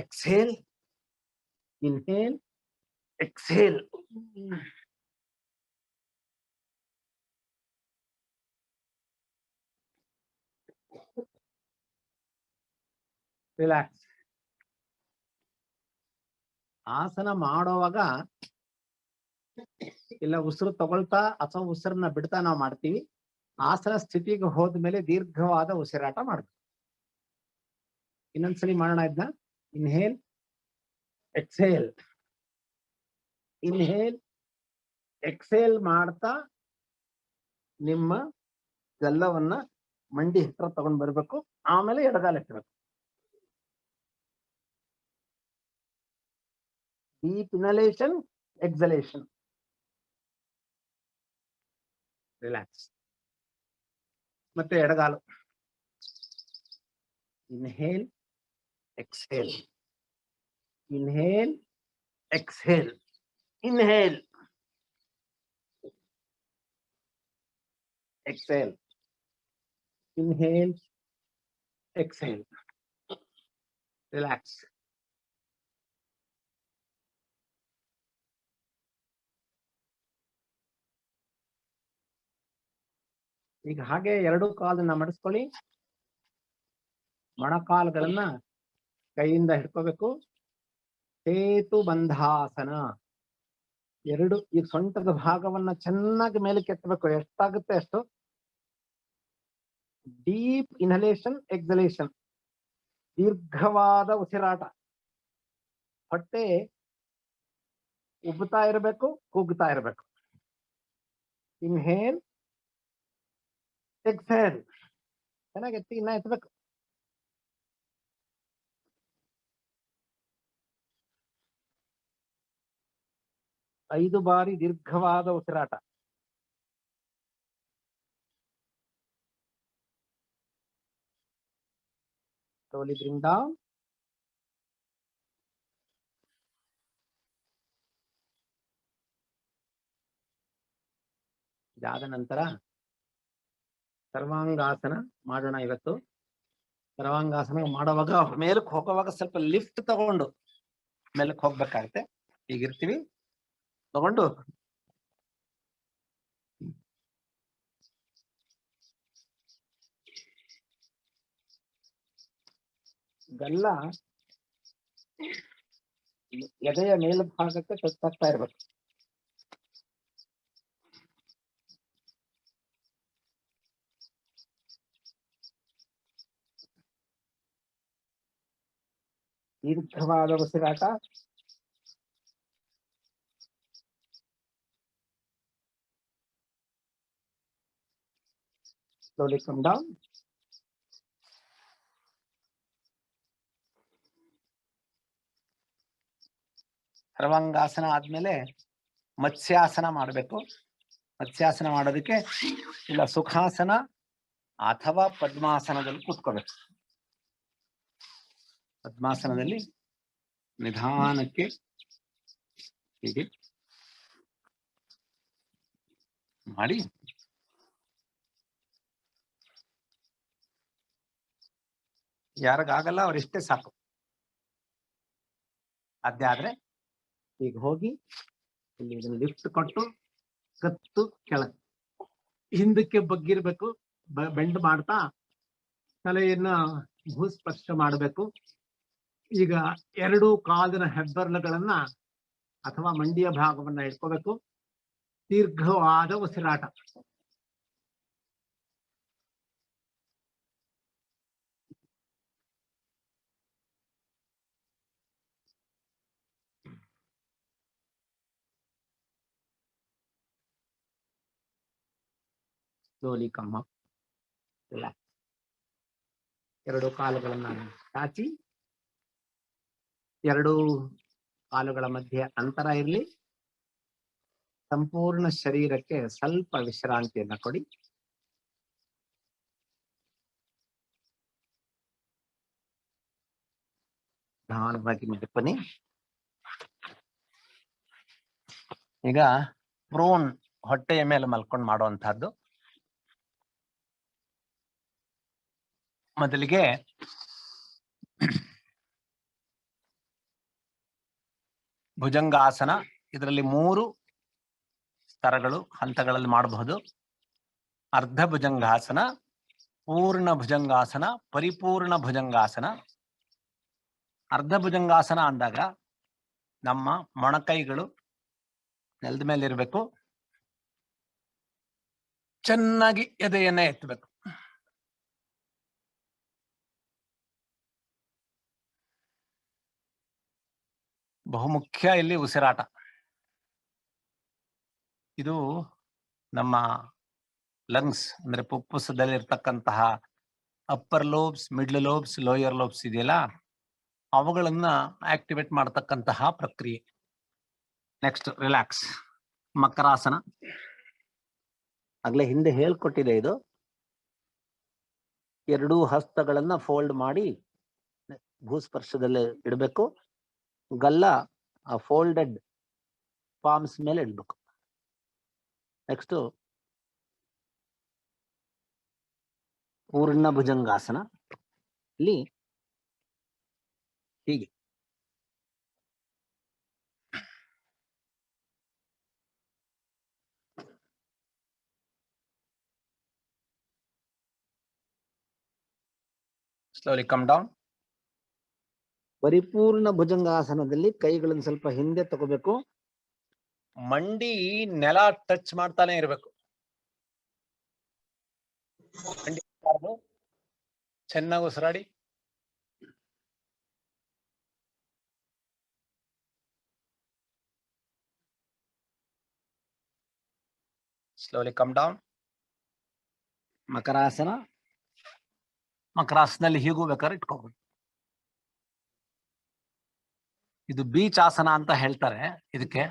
exhale, inhale, exhale. Relax. ಆಸನ ಮಾಡೋವಾಗ ಇಲ್ಲ ಉಸಿರು ತಗೊಳ್ತಾ ಅಥವಾ ಉಸಿರನ್ನ ಬಿಡ್ತಾ ನಾವು ಮಾಡ್ತೀವಿ. ಆಸನ ಸ್ಥಿತಿಗೆ ಹೋದ್ಮೇಲೆ ದೀರ್ಘವಾದ ಉಸಿರಾಟ ಮಾಡ್ತೀವಿ. ಇನ್ನೊಂದ್ಸಲಿ ಮಾಡೋಣ ಇದನ್ನ. ಇನ್ಹೇಲ್, ಎಕ್ಸೇಲ್, ಇನ್ಹೇಲ್, ಎಕ್ಸೇಲ್ ಮಾಡ್ತಾ ನಿಮ್ಮ ಗಲ್ಲವನ್ನ ಮಂಡಿ ಹತ್ರ ತಗೊಂಡ್ ಬರ್ಬೇಕು. ಆಮೇಲೆ ಎಡಗಾಲ ಎತ್ತಬೇಕು. Deep inhalation, exhalation. ರಿಲ್ಯಾಕ್ಸ್. ಮತ್ತೆ ಎಡಗಾಲು. Inhale, exhale. Inhale, exhale. Inhale, exhale. Inhale, exhale. Relax. ಈಗ ಹಾಗೆ ಎರಡು ಕಾಲನ್ನ ಮಡಿಸ್ಕೊಳ್ಳಿ. ಮೊಣಕಾಲುಗಳನ್ನ ಕೈಯಿಂದ ಹಿಡ್ಕೋಬೇಕು. ಸೇತು ಬಂಧಾಸನ. ಎರಡು ಈ ಸೊಂಟದ ಭಾಗವನ್ನ ಚೆನ್ನಾಗಿ ಮೇಲಕ್ಕೆ ಎತ್ತಬೇಕು. ಎಷ್ಟಾಗುತ್ತೆ ಅಷ್ಟು. Deep inhalation, ಎಕ್ಸಲೇಷನ್. ದೀರ್ಘವಾದ ಉಸಿರಾಟ. ಹೊಟ್ಟೆ ಉಬ್ಬುತ್ತಾ ಇರಬೇಕು, ಕುಗ್ಗುತ್ತಾ ಇರಬೇಕು. Inhale, exhale. ಚೆನ್ನಾಗಿ ಎತ್ತಿ, ಇನ್ನ ಎತ್ತಬೇಕು. ಐದು ಬಾರಿ ದೀರ್ಘವಾದ ಉಸಿರಾಟ. Slowly bring down. ಇದಾದ ನಂತರ ಸರ್ವಾಂಗಾಸನ ಮಾಡೋಣ ಇವತ್ತು. ಸರ್ವಾಂಗಾಸನ ಮಾಡುವಾಗ ಮೇಲಕ್ಕೆ ಹೋಗುವಾಗ ಸ್ವಲ್ಪ ಲಿಫ್ಟ್ ತಗೊಂಡು ಮೇಲಕ್ಕೆ ಹೋಗ್ಬೇಕಾಗತ್ತೆ. ಹೀಗಿರ್ತೀವಿ, ತಗೊಂಡು ಗಲ್ಲ ಎದೆಯ ಮೇಲ್ಭಾಗಕ್ಕೆ ಟಚ್ ಆಗ್ತಾ ಇರ್ಬೇಕು. ದೀರ್ಘವಾದ ಉಸಿರಾಟ. Slowly come down. ಸರ್ವಾಂಗಾಸನ ಆದ್ಮೇಲೆ ಮತ್ಸ್ಯಾಸನ ಮಾಡಬೇಕು. ಮತ್ಸ್ಯಾಸನ ಮಾಡೋದಕ್ಕೆ ಇಲ್ಲ ಸುಖಾಸನ ಅಥವಾ ಪದ್ಮಾಸನದಲ್ಲಿ ಕೂತ್ಕೋಬೇಕು. ಪದ್ಮಾಸನದಲ್ಲಿ ನಿಧಾನಕ್ಕೆ ಹೀಗೆ ಮಾಡಿ ಯಾರಿಗಾಗಲ್ಲ ಅವರಿಷ್ಟೇ ಸಾಕು. ಅದಾದ್ರೆ ಈಗ ಹೋಗಿ ಇಲ್ಲಿ ಇದನ್ನು ಲಿಫ್ಟ್ ಕೊಟ್ಟು ಕತ್ತು ಕೆಳಗೆ ಹಿಂದಕ್ಕೆ ಬಗ್ಗಿರ್ಬೇಕು. ಬೆಂಡ್ ಮಾಡ್ತಾ ತಲೆಯನ್ನ ಭೂಸ್ಪರ್ಶ ಮಾಡಬೇಕು. ಈಗ ಎರಡು ಕಾಲಿನ ಹೆಬ್ಬೆರಳುಗಳನ್ನ ಅಥವಾ ಮಂಡಿಯ ಭಾಗವನ್ನ ಇಟ್ಕೋಬೇಕು. ದೀರ್ಘವಾದ ಉಸಿರಾಟ. Slowly come up. Relax. ಎರಡು ಕಾಲುಗಳನ್ನ ಚಾಚಿ, ಎರಡು ಕಾಲುಗಳ ಮಧ್ಯೆ ಅಂತರ ಇರಲಿ. ಸಂಪೂರ್ಣ ಶರೀರಕ್ಕೆ ಸ್ವಲ್ಪ ವಿಶ್ರಾಂತಿಯನ್ನ ಕೊಡಿ. ನಿಧಾನವಾಗಿ ಬನ್ನಿ. ಈಗ ಪ್ರೋನ್ ಹೊಟ್ಟೆಯ ಮೇಲೆ ಮಲ್ಕೊಂಡು ಮಾಡುವಂತಹದ್ದು. ಮೊದಲಿಗೆ ಭುಜಂಗಾಸನ. ಇದರಲ್ಲಿ 3 ಸ್ತರಗಳು, ಹಂತಗಳಲ್ಲಿ ಮಾಡಬಹುದು. ಅರ್ಧ ಭುಜಂಗಾಸನ, ಪೂರ್ಣ ಭುಜಂಗಾಸನ, ಪರಿಪೂರ್ಣ ಭುಜಂಗಾಸನ. ಅರ್ಧ ಭುಜಂಗಾಸನ ಅಂದಾಗ ನಮ್ಮ ಮೊಣಕೈಗಳು ನೆಲದ ಮೇಲೆ ಇರಬೇಕು. ಚೆನ್ನಾಗಿ ಎದೆಯನ್ನ ಎತ್ತಬೇಕು. ಬಹುಮುಖ್ಯ ಇಲ್ಲಿ ಉಸಿರಾಟ. ಇದು ನಮ್ಮ ಲಂಗ್ಸ್ ಅಂದ್ರೆ ಫುಫುಸದಲ್ಲಿ ಇರ್ತಕ್ಕಂತಹ upper lobes, middle lobes, lower lobes ಇದೆಯಲ್ಲ, ಅವುಗಳನ್ನ ಆಕ್ಟಿವೇಟ್ ಮಾಡತಕ್ಕಂತಹ ಪ್ರಕ್ರಿಯೆ. Next relax. ಮಕರಾಸನ ಆಗ್ಲೇ ಹಿಂದೆ ಹೇಳ್ಕೊಟ್ಟಿದೆ. ಇದು ಎರಡೂ ಹಸ್ತಗಳನ್ನ ಫೋಲ್ಡ್ ಮಾಡಿ ಭೂಸ್ಪರ್ಶದಲ್ಲಿ ಇಡಬೇಕು. ಗಲ್ಲ ಆ ಫೋಲ್ಡೆಡ್ ಪಾಮ್ಸ್ ಮೇಲೆ ಇಡಬೇಕು. ನೆಕ್ಸ್ಟ್ ಪೂರ್ಣ ಭುಜಂಗಾಸನ. ಇಲ್ಲಿ ಹೀಗೆ slowly come down. ಪರಿಪೂರ್ಣ ಭುಜಂಗಾಸನದಲ್ಲಿ ಕೈಗಳನ್ನು ಸ್ವಲ್ಪ ಹಿಂದೆ ತಗೋಬೇಕು. ಮಂಡಿ ನೆಲ ಟಚ್ ಮಾಡ್ತಾನೆ ಇರಬೇಕು. ಚೆನ್ನಾಗಿ ಉಸಿರಾಡಿ. slowly come down. ಮಕರಾಸನ. ಮಕರಾಸನಲ್ಲಿ ಹೀಗೂ ಬೇಕಾದ್ರೆ ಇಟ್ಕೋಬಹುದು. ಇದು ಬೀಚ್ ಆಸನ ಅಂತ ಹೇಳ್ತಾರೆ ಇದಕ್ಕೆ.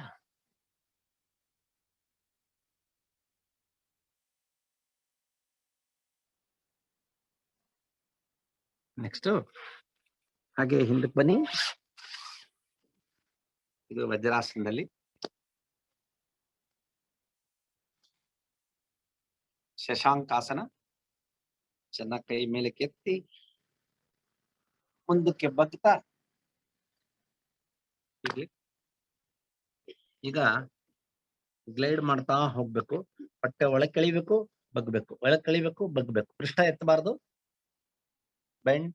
ನೆಕ್ಸ್ಟ್ ಹಾಗೆ ಹಿಂದಕ್ಕೆ ಬನ್ನಿ. ಇದು ವಜ್ರಾಸನದಲ್ಲಿ ಶಶಾಂಕಾಸನ. ಚೆನ್ನಾಗಿ ಕೈ ಮೇಲೆ ಕೆತ್ತಿ ಮುಂದಕ್ಕೆ ಬಗ್ತಾ ಹೀಗೆ ಈಗ ಗ್ಲೈಡ್ ಮಾಡ್ತಾ ಹೋಗ್ಬೇಕು. ಹೊಟ್ಟೆ ಒಳಗೆ ಕಳಿಬೇಕು, ಬಗ್ಬೇಕು, ಒಳಗೆ ಕಳಿಬೇಕು, ಬಗ್ಬೇಕು. ಪೃಷ್ಠ ಎತ್ತಬಾರ್ದು. Bend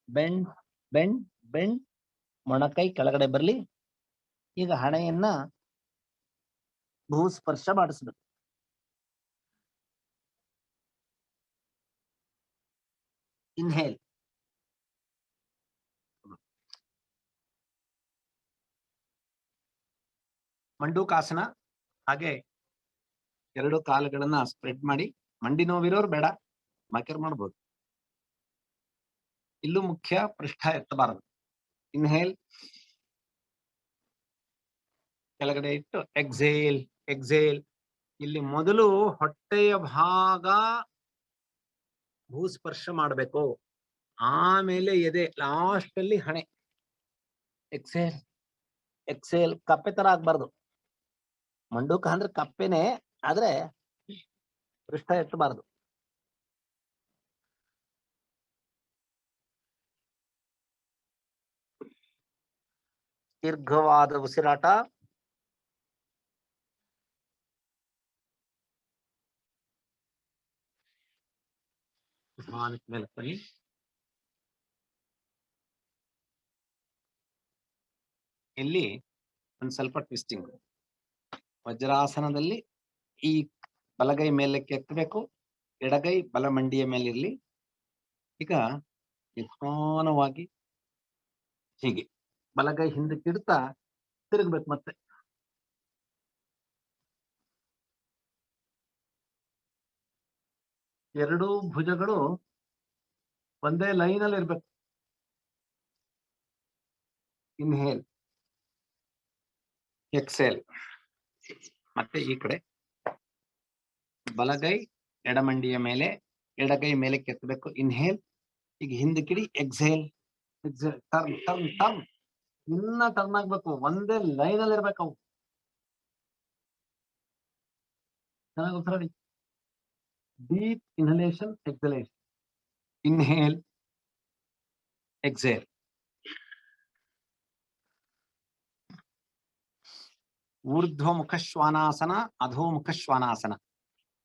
bend bend bend. ಮೊಣಕೈ ಕೆಳಗಡೆ ಬರ್ಲಿ. ಈಗ ಹಣೆಯನ್ನ ಭೂಸ್ಪರ್ಶ ಮಾಡಿಸ್ಬೇಕು. ಇನ್ಹೇಲ್. ಮಂಡೂಕಾಸನ. ಹಾಗೆ ಎರಡು ಕಾಲುಗಳನ್ನ ಸ್ಪ್ರೆಡ್ ಮಾಡಿ. ಮಂಡಿ ನೋವಿರೋರು ಬೇಡ, ಮಕರ್ ಮಾಡ್ಬೋದು. ಇಲ್ಲೂ ಮುಖ್ಯ ಪೃಷ್ಠ ಎತ್ತಬಾರದು. ಇನ್ಹೇಲ್, ಕೆಳಗಡೆ ಇಟ್ಟು ಎಕ್ಸೇಲ್ ಎಕ್ಸೇಲ್. ಇಲ್ಲಿ ಮೊದಲು ಹೊಟ್ಟೆಯ ಭಾಗ ಭೂಸ್ಪರ್ಶ ಮಾಡಬೇಕು, ಆಮೇಲೆ ಎದೆ, ಲಾಸ್ಟ್ ಅಲ್ಲಿ ಹಣೆ. Exhale exhale. ಕಪ್ಪೆ ತರ ಆಗ್ಬಾರ್ದು. ಮಂಡೂಕ ಅಂದ್ರೆ ಕಪ್ಪೆನೆ, ಆದ್ರೆ ಪೃಷ್ಠ ಎತ್ತಬಾರದು. ದೀರ್ಘವಾದ ಉಸಿರಾಟ. ಮೇಲೆ ಬನ್ನಿ. ಇಲ್ಲಿ ಒಂದ್ ಸ್ವಲ್ಪ ಟ್ವಿಸ್ಟಿಂಗ್. ವಜ್ರಾಸನದಲ್ಲಿ ಈ ಬಲಗೈ ಮೇಲಕ್ಕೆ ಎತ್ತಬೇಕು, ಎಡಗೈ ಬಲಮಂಡಿಯ ಮೇಲೆ ಇರಲಿ. ಈಗ ನಿಧಾನವಾಗಿ ಹೀಗೆ ಬಲಗೈ ಹಿಂದಕ್ಕೆ ಇಡ್ತಾ ತಿರುಗ್ಬೇಕು. ಮತ್ತೆ ಎರಡೂ ಭುಜಗಳು ಒಂದೇ ಲೈನ್ ಅಲ್ಲಿ ಇರ್ಬೇಕು. Inhale exhale. ಮತ್ತೆ ಈ ಕಡೆ ಬಲಗೈ ಎಡಮಂಡಿಯ ಮೇಲೆ, ಎಡಗೈ ಮೇಲೆ ಕೆತ್ತಬೇಕು. ಇನ್ಹೇಲ್. ಈಗ ಹಿಂದಕ್ಕಿಡಿ. Exhale exhale. Turn turn turn. ಇನ್ನ ಟರ್ನ್ ಆಗ್ಬೇಕು. ಒಂದೇ ಲೈನ್ ಅಲ್ಲಿ ಇರ್ಬೇಕು ಅವು. ಚೆನ್ನಾಗಿ ಉಸಿರಾಡಿ. Deep inhalation, exhalation. Inhale exhale. ಊರ್ಧ್ವಮುಖ ಶ್ವಾನಾಸನ, ಅಧೋಮುಖ ಶ್ವಾನಾಸನ.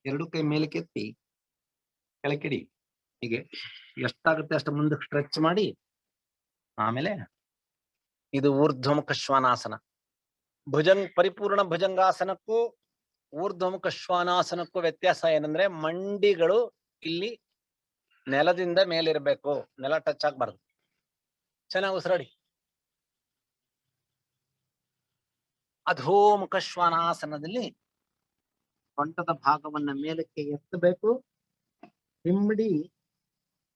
ಎರಡು ಕೈ ಮೇಲೆ ಕೆತ್ತಿ ಕೆಳಕಿಡಿ. ಹೀಗೆ ಎಷ್ಟಾಗುತ್ತೆ ಅಷ್ಟು ಮುಂದಕ್ಕೆ ಸ್ಟ್ರೆಚ್ ಮಾಡಿ, ಆಮೇಲೆ ಇದು ಊರ್ಧ್ವಮುಖ ಶ್ವಾನಾಸನ. ಪರಿಪೂರ್ಣ ಭುಜಂಗಾಸನಕ್ಕೂ ಊರ್ಧ್ವಮುಖ ಶ್ವಾನಾಸನಕ್ಕೂ ವ್ಯತ್ಯಾಸ ಏನಂದ್ರೆ, ಮಂಡಿಗಳು ಇಲ್ಲಿ ನೆಲದಿಂದ ಮೇಲಿರ್ಬೇಕು, ನೆಲ ಟಚ್ ಆಗ್ಬಾರ್ದು. ಚೆನ್ನಾಗಿ ಉಸಿರಾಡಿ. ಅಧೋಮುಖ ಶ್ವಾನಾಸನದಲ್ಲಿ ಸೊಂಟದ ಭಾಗವನ್ನ ಮೇಲಕ್ಕೆ ಎತ್ತಬೇಕು. ಹಿಂಬಡಿ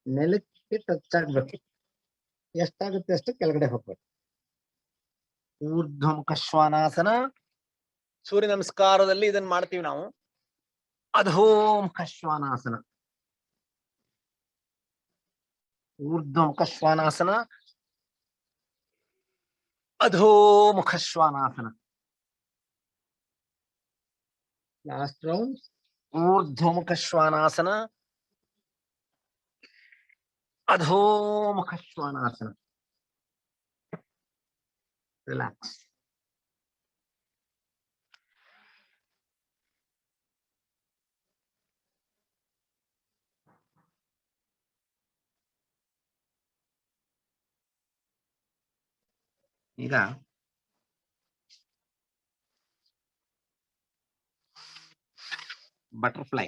ನೆಲಕ್ಕೆ ಟಚ್ ಆಗ್ಬೇಕು. ಎಷ್ಟಾಗುತ್ತೆ ಅಷ್ಟು ಕೆಳಗಡೆ ಹೋಗ್ಬೇಕು. ಊರ್ಧ್ವಮುಖ ಶ್ವಾನಾಸನ. ಸೂರ್ಯ ನಮಸ್ಕಾರದಲ್ಲಿ ಇದನ್ನ ಮಾಡ್ತೀವಿ ನಾವು. ಅಧೋಮುಖ ಶ್ವಾನಾಸನ. ಊರ್ಧ್ವಮುಖ ಶ್ವಾನಾಸನ, ಅಧೋಮುಖ ಶ್ವಾನಾಸನ. Last round. ಊರ್ಧ್ವಮುಖ ಶ್ವಾನಾಸನ, ಅಧೋಮುಖ ಶ್ವಾನಾಸನ. ರಿಲ್ಯಾಕ್ಸ್. ಈಗ ಬಟರ್ಫ್ಲೈ.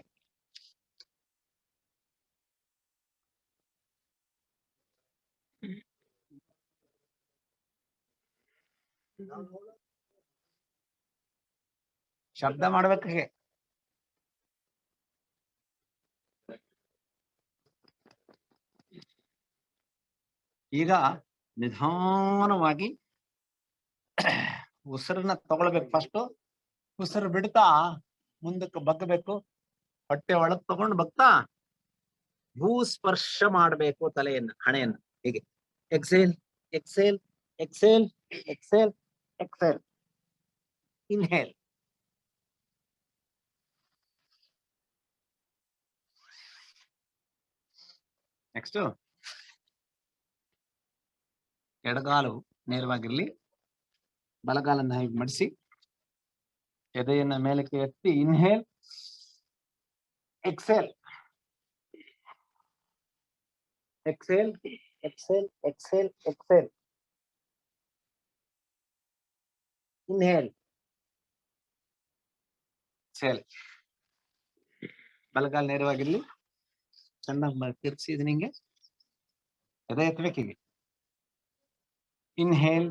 ಶಬ್ದ ಮಾಡ್ಬೇಕು ಹೀಗೆ. ಈಗ ನಿಧಾನವಾಗಿ ಉಸಿರನ್ನ ತಗೊಳ್ಬೇಕು. ಫಸ್ಟ್ ಉಸಿರು ಬಿಡ್ತಾ ಮುಂದಕ್ಕೆ ಬಗ್ಗಬೇಕು. ಹೊಟ್ಟೆ ಒಳಗ್ ತಗೊಂಡು ಬಗ್ತಾ ಭೂಸ್ಪರ್ಶ ಮಾಡಬೇಕು ತಲೆಯನ್ನ, ಹಣೆಯನ್ನ. ಹೀಗೆ exhale exhale exhale exhale exhale. Inhale. Next ಎಡಗಾಲು ನೇರವಾಗಿರ್ಲಿ. ಬಲಗಾಲನ್ನ ಹೀಗೆ ಮಡಿಸಿ ಎದೆಯನ್ನ ಮೇಲಕ್ಕೆ ಎತ್ತಿ inhale exhale exhale exhale exhale exhale. Inhale exhale. ಬಲಗಾಲ ನೇರವಾಗಿರ್ಲಿ. ಚೆನ್ನಾಗಿ ತಿರ್ಗಿಸಿ ಇದು ನಿಂಗೆ ಎದೆ ಎತ್ತಬೇಕೀಗೆ. Inhale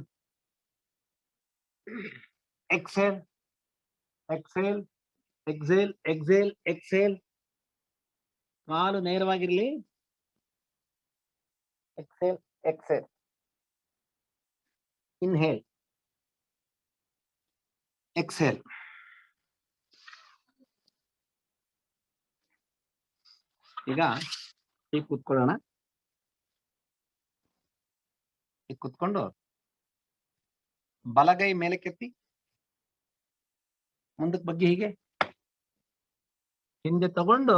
exhale exhale exhale exhale exhale. ಕಾಲು ನೇರವಾಗಿರ್ಲಿ. Exhale exhale. Inhale exhale. ಈಗ ಈಗ ಕೂತ್ಕೊಳ್ಳೋಣ. ಈಗ ಕೂತ್ಕೊಂಡು ಬಲಗೈ ಮೇಲಕ್ಕೆತ್ತಿ ಮುಂದಕ್ಕೆ ಬಗ್ಗೆ ಹೀಗೆ ಹಿಂದೆ ತಗೊಂಡು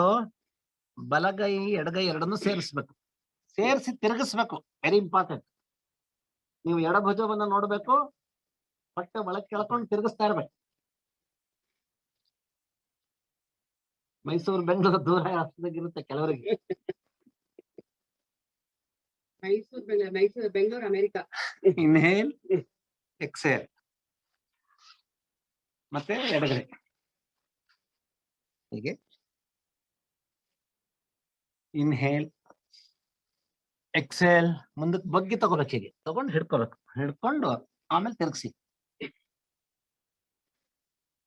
ಬಲಗೈ ಎಡಗೈ ಎರಡನ್ನು ಸೇರಿಸ್ಬೇಕು. ಸೇರಿಸಿ ತಿರುಗಿಸ್ಬೇಕು. Very important. ನೀವು ಎಡಭುಜವನ್ನ ನೋಡ್ಬೇಕು. ಹೊಟ್ಟೆ ಒಳಗೆ ಕೆಳ್ಕೊಂಡು ತಿರುಗಿಸ್ತಾ ಇರ್ಬೇಕು. ಮೈಸೂರು ಬೆಂಗಳೂರು ದೂರ ಹತ್ತಿರಗಿರುತ್ತೆ ಕೆಲವರಿಗೆ. Mysuru Bengaluru America. Inhale exhale. ಮತ್ತೆ ಎಡಗಡೆ ಹೀಗೆ ಇನ್ಹೇಲ್ ಎಕ್ಸೇಲ್. ಮುಂದಕ್ಕೆ ಬಗ್ಗಿ ತಗೋಬೇಕು. ಹೀಗೆ ತಗೊಂಡು ಹಿಡ್ಕೋಬೇಕು. ಹಿಡ್ಕೊಂಡು ಆಮೇಲೆ ತಿರ್ಗಿಸಿ.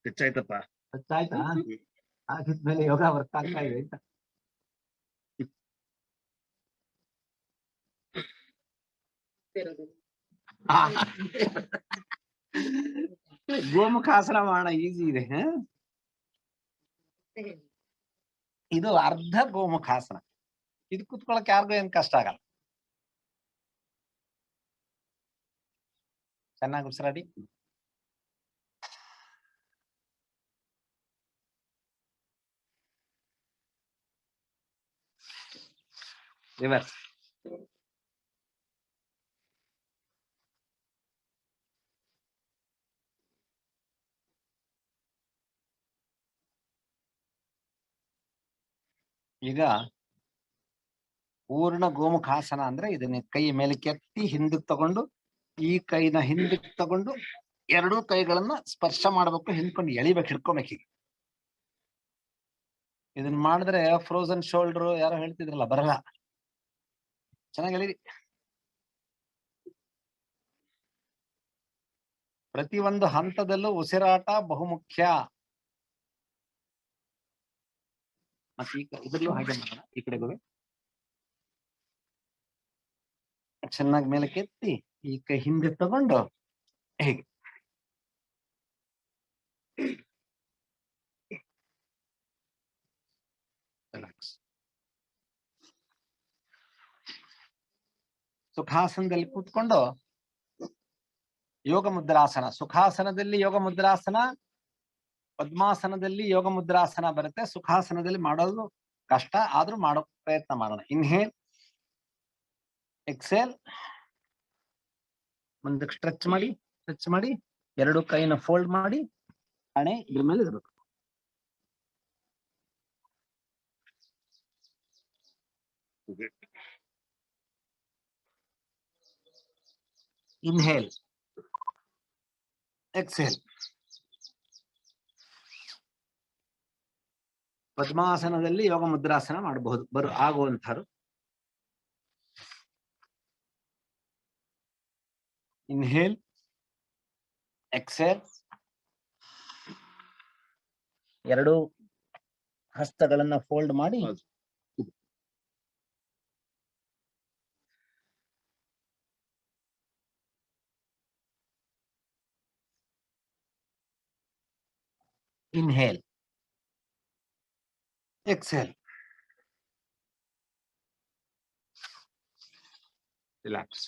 ಹೆಚ್ಚಾಯ್ತಪ್ಪ. ಹೆಚ್ಚಾಯ್ತಾ? ಆಗಿದ್ಮೇಲೆ ಯೋಗ ವರ್ಕ್ ಆಗ್ತಾ ಇದೆ ಅಂತ. ಗೋಮುಖಾಸನ ಮಾಡೋಣ. ಈಸಿ ಇದೆ. ಇದು ಅರ್ಧ ಗೋಮುಖಾಸನ. ಇದು ಕುತ್ಕೊಳಕ್ ಯಾರಿಗೂ ಏನ್ ಕಷ್ಟ ಆಗಲ್ಲ. ಚೆನ್ನಾಗಿ ಉಸಿರಾಡಿ. ರಿವರ್ಸ್. ಈಗ ಪೂರ್ಣ ಗೋಮುಖಾಸನ ಅಂದ್ರೆ ಇದನ್ನ ಕೈ ಮೇಲಕ್ಕೆ ಎತ್ತಿ ಹಿಂದಕ್ಕೆ ತಗೊಂಡು ಈ ಕೈನ ಹಿಂದಕ್ಕೆ ತಗೊಂಡು ಎರಡೂ ಕೈಗಳನ್ನ ಸ್ಪರ್ಶ ಮಾಡ್ಬೇಕು. ಹಿಂದ್ಕೊಂಡು ಎಳಿಬೇಕು. ಹಿಡ್ಕೊಬೇಕು. ಇದನ್ನ ಮಾಡಿದ್ರೆ ಫ್ರೋಸನ್ ಶೋಲ್ಡರ್ ಯಾರೋ ಹೇಳ್ತಿದ್ರಲ್ಲ, ಬರಲ್ಲ. ಚೆನ್ನಾಗಿ ಎಳಿರಿ. ಪ್ರತಿ ಒಂದು ಹಂತದಲ್ಲೂ ಉಸಿರಾಟ ಬಹುಮುಖ್ಯ. ಮತ್ತೆ ಈಗ ಇದ್ರಲ್ಲೂ ಹಾಗೆ ಮಾಡೋಣ. ಈ ಕಡೆಗೂ ಚೆನ್ನಾಗಿ ಮೇಲಕ್ಕೆ ಎತ್ತಿ ಈ ಕೈ ಹಿಂದೆ ತಗೊಂಡು ಹೇಗೆ ರಿಲ್ಯಾಕ್ಸ್. ಸುಖಾಸನದಲ್ಲಿ ಕೂತ್ಕೊಂಡು ಯೋಗ ಮುದ್ರಾಸನ. ಸುಖಾಸನದಲ್ಲಿ ಯೋಗ ಮುದ್ರಾಸನ, ಪದ್ಮಾಸನದಲ್ಲಿ ಯೋಗ ಮುದ್ರಾಸನ ಬರುತ್ತೆ. ಸುಖಾಸನದಲ್ಲಿ ಮಾಡೋದು ಕಷ್ಟ, ಆದ್ರೂ ಮಾಡೋ ಪ್ರಯತ್ನ ಮಾಡೋಣ. Inhale, exhale. ಮುಂದಕ್ಕೆ ಸ್ಟ್ರೆಚ್ ಮಾಡಿ ಎರಡು ಕೈನ ಫೋಲ್ಡ್ ಮಾಡಿ ಹಣೆ ಇದ್ರ ಮೇಲೆ ಇರಬೇಕು. Inhale, exhale. ಪದ್ಮಾಸನದಲ್ಲಿ ಯೋಗ ಮುದ್ರಾಸನ ಮಾಡಬಹುದು ಆಗುವಂತರು. Inhale, exhale. ಎರಡು ಹಸ್ತಗಳನ್ನ ಫೋಲ್ಡ್ ಮಾಡಿ ಇನ್ಹೇಲ್, ಎಕ್ಸೇಲ್. ರಿಲ್ಯಾಕ್ಸ್.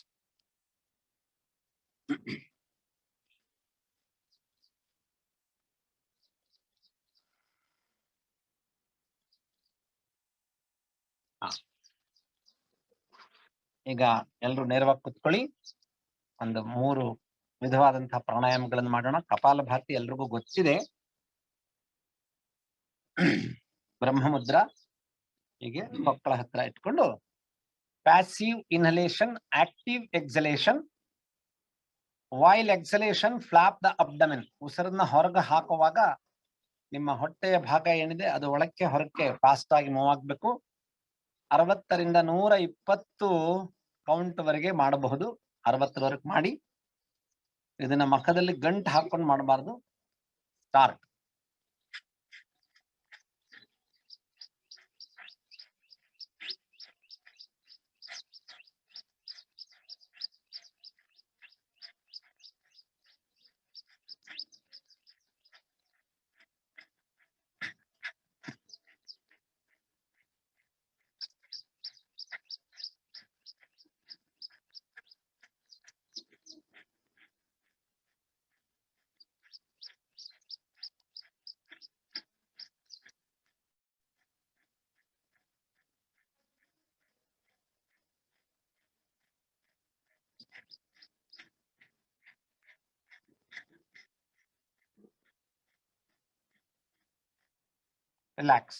ಈಗ ಎಲ್ರು ನೇರವಾಗಿ ಕುತ್ಕೊಳ್ಳಿ. ಒಂದು 3 ವಿಧವಾದಂತಹ ಪ್ರಾಣಾಯಾಮಗಳನ್ನು ಮಾಡೋಣ. ಕಪಾಲಭಾತಿ ಎಲ್ರಿಗೂ ಗೊತ್ತಿದೆ. ಬ್ರಹ್ಮಮುದ್ರಾ ಹೀಗೆ ಮಕ್ಕಳ ಹತ್ರ ಇಟ್ಕೊಂಡು passive inhalation, active exhalation. While exhalation flop the abdomen. ಉಸಿರನ್ನ ಹೊರಗೆ ಹಾಕುವಾಗ ನಿಮ್ಮ ಹೊಟ್ಟೆಯ ಭಾಗ ಏನಿದೆ ಅದು ಒಳಕ್ಕೆ ಹೊರಕ್ಕೆ ಫಾಸ್ಟ್ ಆಗಿ ಮೂವ್ ಆಗ್ಬೇಕು. 60ರಿಂದ 120 ಕೌಂಟ್ ವರೆಗೆ ಮಾಡಬಹುದು. 60ವರೆಗೆ ಮಾಡಿ. ಇದನ್ನ ಮುಖದಲ್ಲಿ ಗಂಟು ಹಾಕೊಂಡು ಮಾಡಬಾರ್ದು. ಸ್ಟಾರ್ಟ್. ರಿಲ್ಯಾಕ್ಸ್.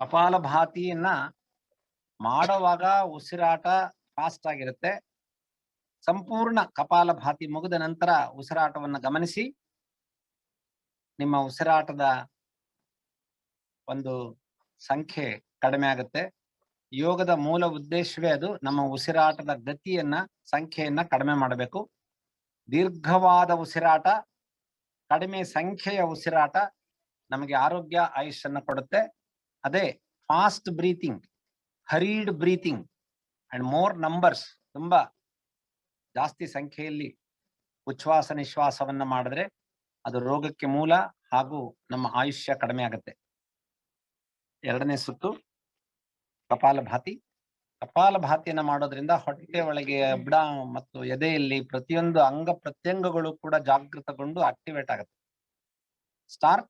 ಕಪಾಲಭಾತಿಯನ್ನ ಮಾಡುವಾಗ ಉಸಿರಾಟ ಫಾಸ್ಟ್ ಆಗಿರುತ್ತೆ. ಸಂಪೂರ್ಣ ಕಪಾಲಭಾತಿ ಮುಗಿದ ನಂತರ ಉಸಿರಾಟವನ್ನು ಗಮನಿಸಿ. ನಿಮ್ಮ ಉಸಿರಾಟದ ಒಂದು ಸಂಖ್ಯೆ ಕಡಿಮೆ ಆಗುತ್ತೆ. ಯೋಗದ ಮೂಲ ಉದ್ದೇಶವೇ ಅದು. ನಮ್ಮ ಉಸಿರಾಟದ ಗತಿಯನ್ನ, ಸಂಖ್ಯೆಯನ್ನ ಕಡಿಮೆ ಮಾಡಬೇಕು. ದೀರ್ಘವಾದ ಉಸಿರಾಟ, ಕಡಿಮೆ ಸಂಖ್ಯೆಯ ಉಸಿರಾಟ ನಮಗೆ ಆರೋಗ್ಯ, ಆಯುಷನ್ನು ಕೊಡುತ್ತೆ. ಅದೇ fast breathing, hurried breathing and more numbers, ತುಂಬಾ ಜಾಸ್ತಿ ಸಂಖ್ಯೆಯಲ್ಲಿ ಉಚ್ಛ್ವಾಸ ನಿಶ್ವಾಸವನ್ನ ಮಾಡಿದ್ರೆ ಅದು ರೋಗಕ್ಕೆ ಮೂಲ ಹಾಗೂ ನಮ್ಮ ಆಯುಷ್ಯ ಕಡಿಮೆ ಆಗುತ್ತೆ. 2ನೇ ಸುತ್ತು ಕಪಾಲಭಾತಿ. ಕಪಾಲಭಾತಿಯನ್ನ ಮಾಡೋದ್ರಿಂದ ಹೊಟ್ಟೆ ಒಳಗೆ ಅಬ್ಡ ಮತ್ತು ಎದೆಯಲ್ಲಿ ಪ್ರತಿಯೊಂದು ಅಂಗ ಪ್ರತ್ಯಂಗಗಳು ಕೂಡ ಜಾಗೃತಗೊಂಡು ಆಕ್ಟಿವೇಟ್ ಆಗುತ್ತೆ. ಸ್ಟಾರ್ಟ್.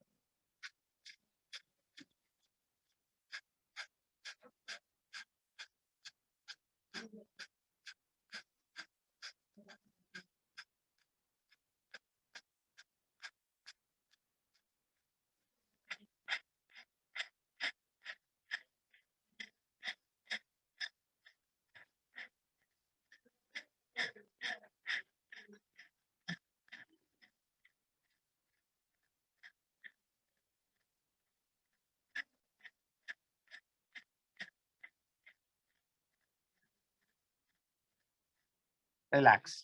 ರಿಲ್ಯಾಕ್ಸ್.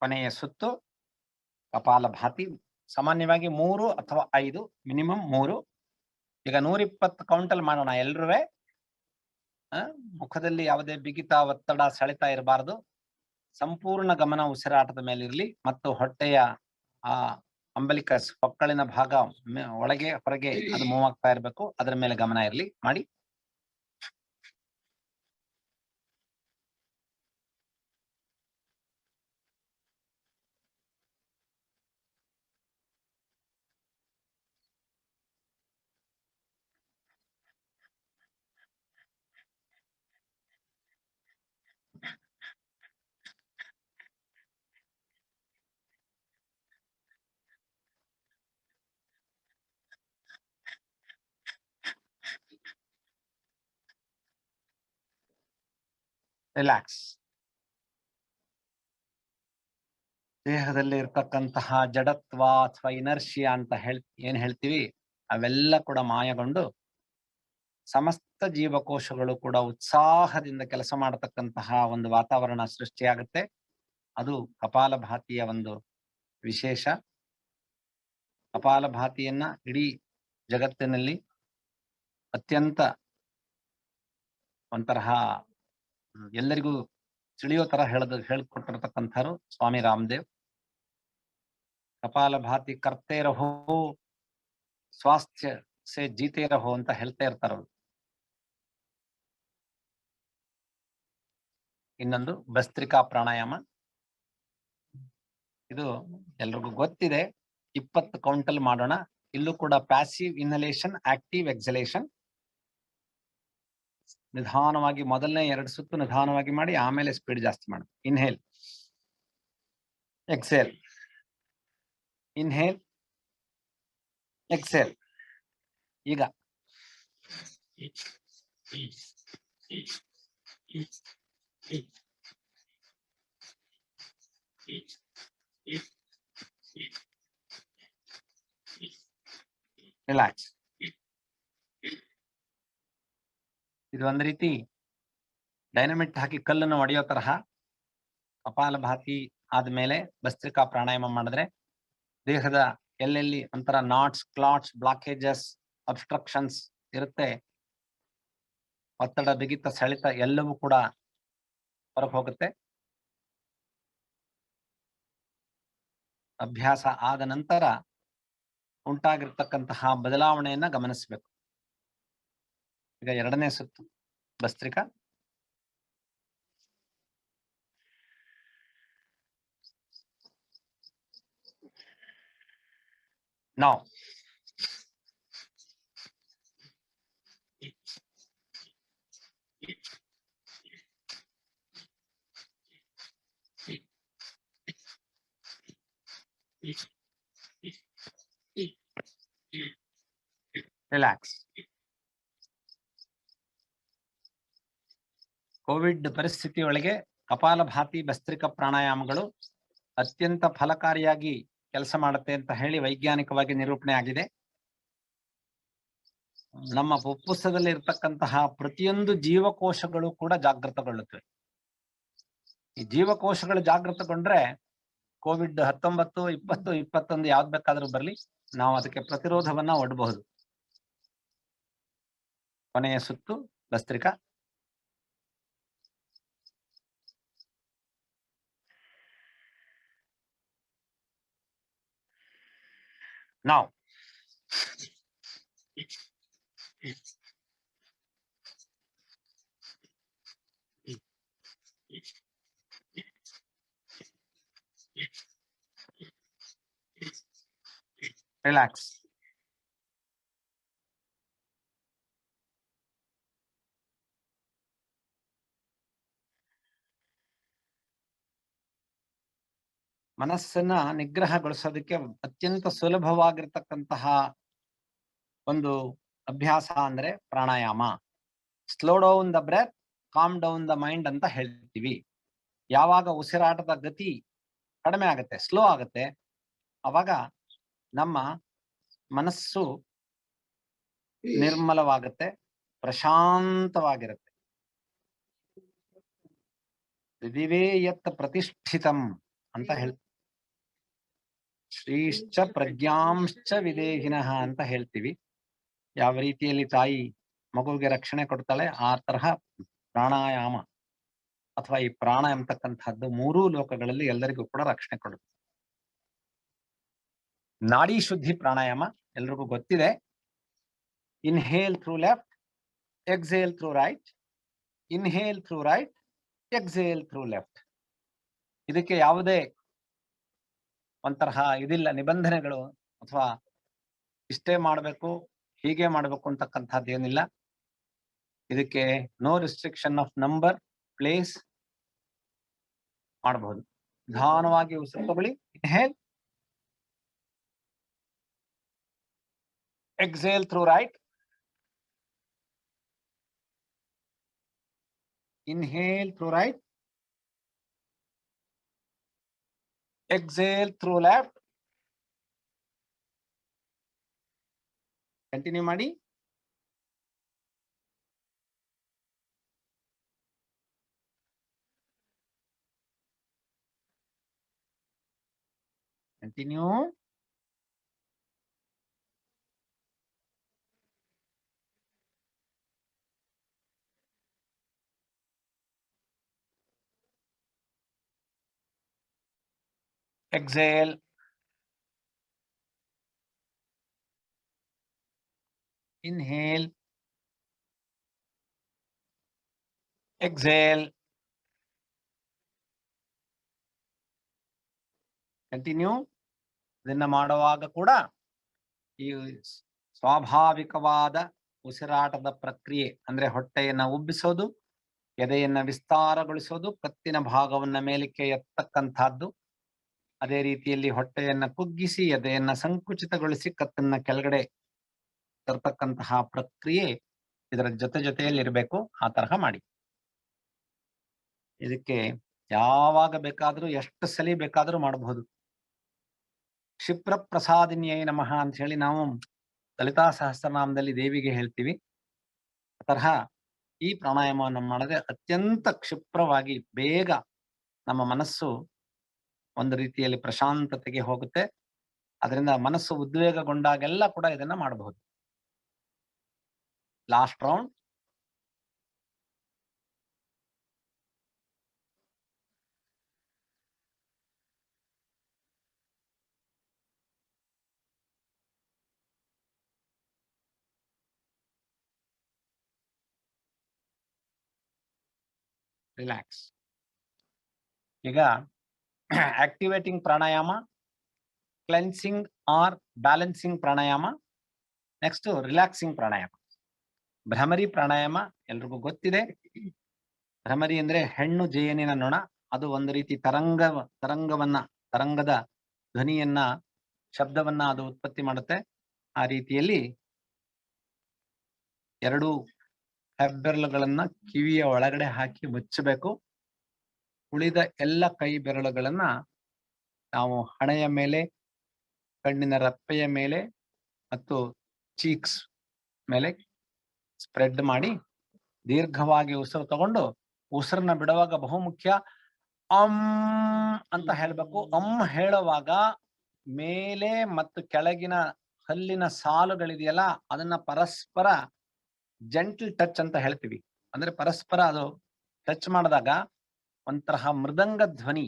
ಕೊನೆಯ ಸುತ್ತು ಕಪಾಲಭಾತಿ. ಸಾಮಾನ್ಯವಾಗಿ 3 ಅಥವಾ 5, ಮಿನಿಮಮ್ 3. ಈಗ 120 ಕೌಂಟಲ್ಲಿ ಮಾಡೋಣ ಎಲ್ರೂ. ಮುಖದಲ್ಲಿ ಯಾವುದೇ ಬಿಗಿತ, ಒತ್ತಡ, ಸೆಳೆತ ಇರಬಾರದು. ಸಂಪೂರ್ಣ ಗಮನ ಉಸಿರಾಟದ ಮೇಲೆ ಇರಲಿ ಮತ್ತು ಹೊಟ್ಟೆಯ ಆ ಅಂಬಲಿಕಸ್ ಹೊಕ್ಕಳಿನ ಭಾಗ ಒಳಗೆ ಹೊರಗೆ ಅದು ಮೂವ್ ಆಗ್ತಾ ಇರಬೇಕು. ಅದರ ಮೇಲೆ ಗಮನ ಇರಲಿ. ಮಾಡಿ. ರಿಲ್ಯಾಕ್ಸ್. ದೇಹದಲ್ಲಿ ಇರ್ತಕ್ಕಂತಹ ಜಡತ್ವ ಅಥವಾ ಇನರ್ಷಿಯಾ ಅಂತ ಏನ್ ಹೇಳ್ತೀವಿ, ಅವೆಲ್ಲ ಕೂಡ ಮಾಯಗೊಂಡು ಸಮಸ್ತ ಜೀವಕೋಶಗಳು ಕೂಡ ಉತ್ಸಾಹದಿಂದ ಕೆಲಸ ಮಾಡತಕ್ಕಂತಹ ಒಂದು ವಾತಾವರಣ ಸೃಷ್ಟಿಯಾಗುತ್ತೆ. ಅದು ಕಪಾಲಭಾತಿಯ ಒಂದು ವಿಶೇಷ. ಕಪಾಲಭಾತಿಯನ್ನ ಇಡೀ ಜಗತ್ತಿನಲ್ಲಿ ಅತ್ಯಂತ ಒಂತರಹ ಎಲ್ಲರಿಗೂ ತಿಳಿಯೋ ತರ ಹೇಳ್ಕೊಟ್ಟಿರ್ತಕ್ಕಂಥವ್ರು ಸ್ವಾಮಿ ರಾಮದೇವ್. ಕಪಾಲಭಾತಿ ಕರ್ತೆ ರಹೋ ಸ್ವಾಸ್ಥ್ಯ ಸೇ ಜೀತೆ ರಹೋ ಅಂತ ಹೇಳ್ತಾ ಇರ್ತಾರ. ಇನ್ನೊಂದು ಭಸ್ತ್ರಿಕಾ ಪ್ರಾಣಾಯಾಮ. ಇದು ಎಲ್ರಿಗೂ ಗೊತ್ತಿದೆ. 20 ಕೌಂಟಲ್ಲಿ ಮಾಡೋಣ. ಇಲ್ಲೂ ಕೂಡ ಪ್ಯಾಸಿವ್ ಇನ್ಹಲೇಷನ್, ಆಕ್ಟಿವ್ ಎಕ್ಸಲೇಷನ್. ನಿಧಾನವಾಗಿ ಮೊದಲನೇ 2 ಸುತ್ತು ನಿಧಾನವಾಗಿ ಮಾಡಿ, ಆಮೇಲೆ ಸ್ಪೀಡ್ ಜಾಸ್ತಿ ಮಾಡಿ. Inhale, exhale, inhale, exhale. ಈಗ ರಿಲ್ಯಾಕ್ಸ್. ಇದು ಒಂದ್ ರೀತಿ ಡೈನಮಿಟ್ ಹಾಕಿ ಕಲ್ಲನ್ನು ಒಡೆಯೋ ತರಹ. ಕಪಾಲಭಾತಿ ಆದ್ಮೇಲೆ ಭಸ್ತ್ರಿಕಾ ಪ್ರಾಣಾಯಾಮ ಮಾಡಿದ್ರೆ ದೇಹದ ಎಲ್ಲೆಲ್ಲಿ ಒಂಥರ ನಾಟ್ಸ್, ಕ್ಲಾಟ್ಸ್, ಬ್ಲಾಕೇಜಸ್, ಅಬ್ಸ್ಟ್ರಕ್ಷನ್ಸ್ ಇರುತ್ತೆ, ಒತ್ತಡ, ಬಿಗಿತ, ಸೆಳೆತ ಎಲ್ಲವೂ ಕೂಡ ಹೊರಗೆ ಹೋಗುತ್ತೆ. ಅಭ್ಯಾಸ ಆದ ನಂತರ ಉಂಟಾಗಿರ್ತಕ್ಕಂತಹ ಬದಲಾವಣೆಯನ್ನ ಗಮನಿಸಬೇಕು. ಈಗ 2ನೇ ಸುತ್ತು ಭಸ್ತ್ರಿಕಾ. Now, relax. ಕೋವಿಡ್ ಪರಿಸ್ಥಿತಿಯೊಳಗೆ ಕಪಾಲಭಾತಿ ಭಸ್ತ್ರಿಕಾ ಪ್ರಾಣಾಯಾಮಗಳು ಅತ್ಯಂತ ಫಲಕಾರಿಯಾಗಿ ಕೆಲಸ ಮಾಡುತ್ತೆ ಅಂತ ಹೇಳಿ ವೈಜ್ಞಾನಿಕವಾಗಿ ನಿರೂಪಣೆ ಆಗಿದೆ. ನಮ್ಮ ಫುಫುಸದಲ್ಲಿ ಇರ್ತಕ್ಕಂತಹ ಪ್ರತಿಯೊಂದು ಜೀವಕೋಶಗಳು ಕೂಡ ಜಾಗೃತಗೊಳ್ಳುತ್ತವೆ. ಈ ಜೀವಕೋಶಗಳು ಜಾಗೃತಗೊಂಡ್ರೆ ಕೋವಿಡ್ 19, 20, 21 ಯಾವ್ದು ಬೇಕಾದ್ರೂ ಬರ್ಲಿ, ನಾವು ಅದಕ್ಕೆ ಪ್ರತಿರೋಧವನ್ನ ಒಡ್ಡಬಹುದು. ಕೊನೆಯ ಸುತ್ತು ಭಸ್ತ್ರಿಕಾ. Now, relax. ಮನಸ್ಸನ್ನ ನಿಗ್ರಹಗೊಳಿಸೋದಕ್ಕೆ ಅತ್ಯಂತ ಸುಲಭವಾಗಿರ್ತಕ್ಕಂತಹ ಒಂದು ಅಭ್ಯಾಸ ಅಂದ್ರೆ ಪ್ರಾಣಾಯಾಮ. Slow down the breath, calm down the mind ಅಂತ ಹೇಳ್ತೀವಿ. ಯಾವಾಗ ಉಸಿರಾಟದ ಗತಿ ಕಡಿಮೆ ಆಗುತ್ತೆ, ಸ್ಲೋ ಆಗುತ್ತೆ, ಅವಾಗ ನಮ್ಮ ಮನಸ್ಸು ನಿರ್ಮಲವಾಗುತ್ತೆ, ಪ್ರಶಾಂತವಾಗಿರುತ್ತೆ. ದಿವೇ ಯತ್ ಪ್ರತಿಷ್ಠಿತಂ ಅಂತ ಹೇಳ್ತೀವಿ. ಶ್ರೀಶ್ಚ ಪ್ರಜ್ಞಾಂಶ್ಚ ವಿದೇಹಿನಃ ಅಂತ ಹೇಳ್ತೀವಿ. ಯಾವ ರೀತಿಯಲ್ಲಿ ತಾಯಿ ಮಗುವಿಗೆ ರಕ್ಷಣೆ ಕೊಡ್ತಾಳೆ ಆ ತರಹ ಪ್ರಾಣಾಯಾಮ ಅಥವಾ ಈ ಪ್ರಾಣ ಎಂಬತಕ್ಕಂಥದ್ದು ಮೂರೂ ಲೋಕಗಳಲ್ಲಿ ಎಲ್ಲರಿಗೂ ಕೂಡ ರಕ್ಷಣೆ ಕೊಡುತ್ತೆ. ನಾಡಿ ಶುದ್ಧಿ ಪ್ರಾಣಾಯಾಮ ಎಲ್ರಿಗೂ ಗೊತ್ತಿದೆ. Inhale through left, exhale through right, inhale through right, exhale through left. ಇದಕ್ಕೆ ಯಾವುದೇ ಒಂತರಹ ಇದಿಲ್ಲ, ನಿಬಂಧನೆಗಳು ಅಥವಾ ಇಷ್ಟೇ ಮಾಡಬೇಕು ಹೀಗೆ ಮಾಡಬೇಕು ಅಂತಕ್ಕಂಥದ್ದು ಏನಿಲ್ಲ. ಇದಕ್ಕೆ no restriction of number, place, ಮಾಡಬಹುದು. ನಿಧಾನವಾಗಿ ಉಸಿರು ತಗೊಳ್ಳಿ. Inhale, exhale through right, inhale through right, exhale through left. Continue ಮಾಡಿ. Continue. Exhale. Inhale. Exhale. Continue. ಇದನ್ನ ಮಾಡುವಾಗ ಕೂಡ ಈ ಸ್ವಾಭಾವಿಕವಾದ ಉಸಿರಾಟದ ಪ್ರಕ್ರಿಯೆ ಅಂದ್ರೆ ಹೊಟ್ಟೆಯನ್ನ ಉಬ್ಬಿಸೋದು, ಎದೆಯನ್ನ ವಿಸ್ತಾರಗೊಳಿಸೋದು, ಕತ್ತಿನ ಭಾಗವನ್ನ ಮೇಲಕ್ಕೆ ಎತ್ತಕ್ಕಂಥದ್ದು, ಅದೇ ರೀತಿಯಲ್ಲಿ ಹೊಟ್ಟೆಯನ್ನ ಕುಗ್ಗಿಸಿ ಎದೆಯನ್ನ ಸಂಕುಚಿತಗೊಳಿಸಿ ಕತ್ತನ್ನ ಕೆಳಗಡೆ ತರ್ತಕ್ಕಂತಹ ಪ್ರಕ್ರಿಯೆ ಇದರ ಜೊತೆಯಲ್ಲಿ ಇರಬೇಕು. ಆ ತರಹ ಮಾಡಿ. ಇದಕ್ಕೆ ಯಾವಾಗ ಬೇಕಾದ್ರೂ ಎಷ್ಟು ಸಲಿ ಬೇಕಾದ್ರೂ ಮಾಡಬಹುದು. ಕ್ಷಿಪ್ರ ಪ್ರಸಾದಿನ್ಯೈ ನಮಃ ಅಂತ ಹೇಳಿ ನಾವು ಲಲಿತಾ ಸಹಸ್ರನಾಮದಲ್ಲಿ ದೇವಿಗೆ ಹೇಳ್ತೀವಿ. ಆ ತರಹ ಈ ಪ್ರಾಣಾಯಾಮವನ್ನು ಮಾಡಿದ್ರೆ ಅತ್ಯಂತ ಕ್ಷಿಪ್ರವಾಗಿ ಬೇಗ ನಮ್ಮ ಮನಸ್ಸು ಒಂದು ರೀತಿಯಲ್ಲಿ ಪ್ರಶಾಂತತೆಗೆ ಹೋಗುತ್ತೆ. ಅದರಿಂದ ಮನಸ್ಸು ಉದ್ವೇಗಗೊಂಡಾಗೆಲ್ಲ ಕೂಡ ಇದನ್ನ ಮಾಡಬಹುದು. Last round. ರಿಲ್ಯಾಕ್ಸ್. ಈಗ ಆಕ್ಟಿವೇಟಿಂಗ್ ಪ್ರಾಣಾಯಾಮ, ಕ್ಲೆನ್ಸಿಂಗ್ ಆರ್ ಬ್ಯಾಲೆನ್ಸಿಂಗ್ ಪ್ರಾಣಾಯಾಮ, ನೆಕ್ಸ್ಟ್ ರಿಲ್ಯಾಕ್ಸಿಂಗ್ ಪ್ರಾಣಾಯಾಮ. ಭ್ರಮರಿ ಪ್ರಾಣಾಯಾಮ ಎಲ್ರಿಗೂ ಗೊತ್ತಿದೆ. ಭ್ರಮರಿ ಅಂದ್ರೆ ಹೆಣ್ಣು ಜೇನಿನ ನೊಣ. ಅದು ಒಂದು ರೀತಿ ತರಂಗದ ಧ್ವನಿಯನ್ನ, ಶಬ್ದವನ್ನ ಅದು ಉತ್ಪತ್ತಿ ಮಾಡುತ್ತೆ. ಆ ರೀತಿಯಲ್ಲಿ ಎರಡು ಹೆಬ್ಬೆರಳುಗಳನ್ನ ಕಿವಿಯ ಒಳಗಡೆ ಹಾಕಿ ಮುಚ್ಚಬೇಕು. ಉಳಿದ ಎಲ್ಲ ಕೈ ಬೆರಳುಗಳನ್ನ ನಾವು ಹಣೆಯ ಮೇಲೆ, ಕಣ್ಣಿನ ರಪ್ಪೆಯ ಮೇಲೆ ಮತ್ತು ಚೀಕ್ಸ್ ಮೇಲೆ ಸ್ಪ್ರೆಡ್ ಮಾಡಿ ದೀರ್ಘವಾಗಿ ಉಸಿರು ತಗೊಂಡು, ಉಸಿರನ್ನ ಬಿಡುವಾಗ ಬಹುಮುಖ್ಯ ಅಂತ ಹೇಳ್ಬೇಕು. ಹೇಳುವಾಗ ಮೇಲೆ ಮತ್ತು ಕೆಳಗಿನ ಹಲ್ಲಿನ ಸಾಲುಗಳಿದೆಯಲ್ಲ ಅದನ್ನ ಪರಸ್ಪರ ಜೆಂಟಲ್ ಟಚ್ ಅಂತ ಹೇಳ್ತೀವಿ. ಅಂದ್ರೆ ಪರಸ್ಪರ ಅದು ಟಚ್ ಮಾಡಿದಾಗ ಒಂತರಹ ಮೃದಂಗ ಧ್ವನಿ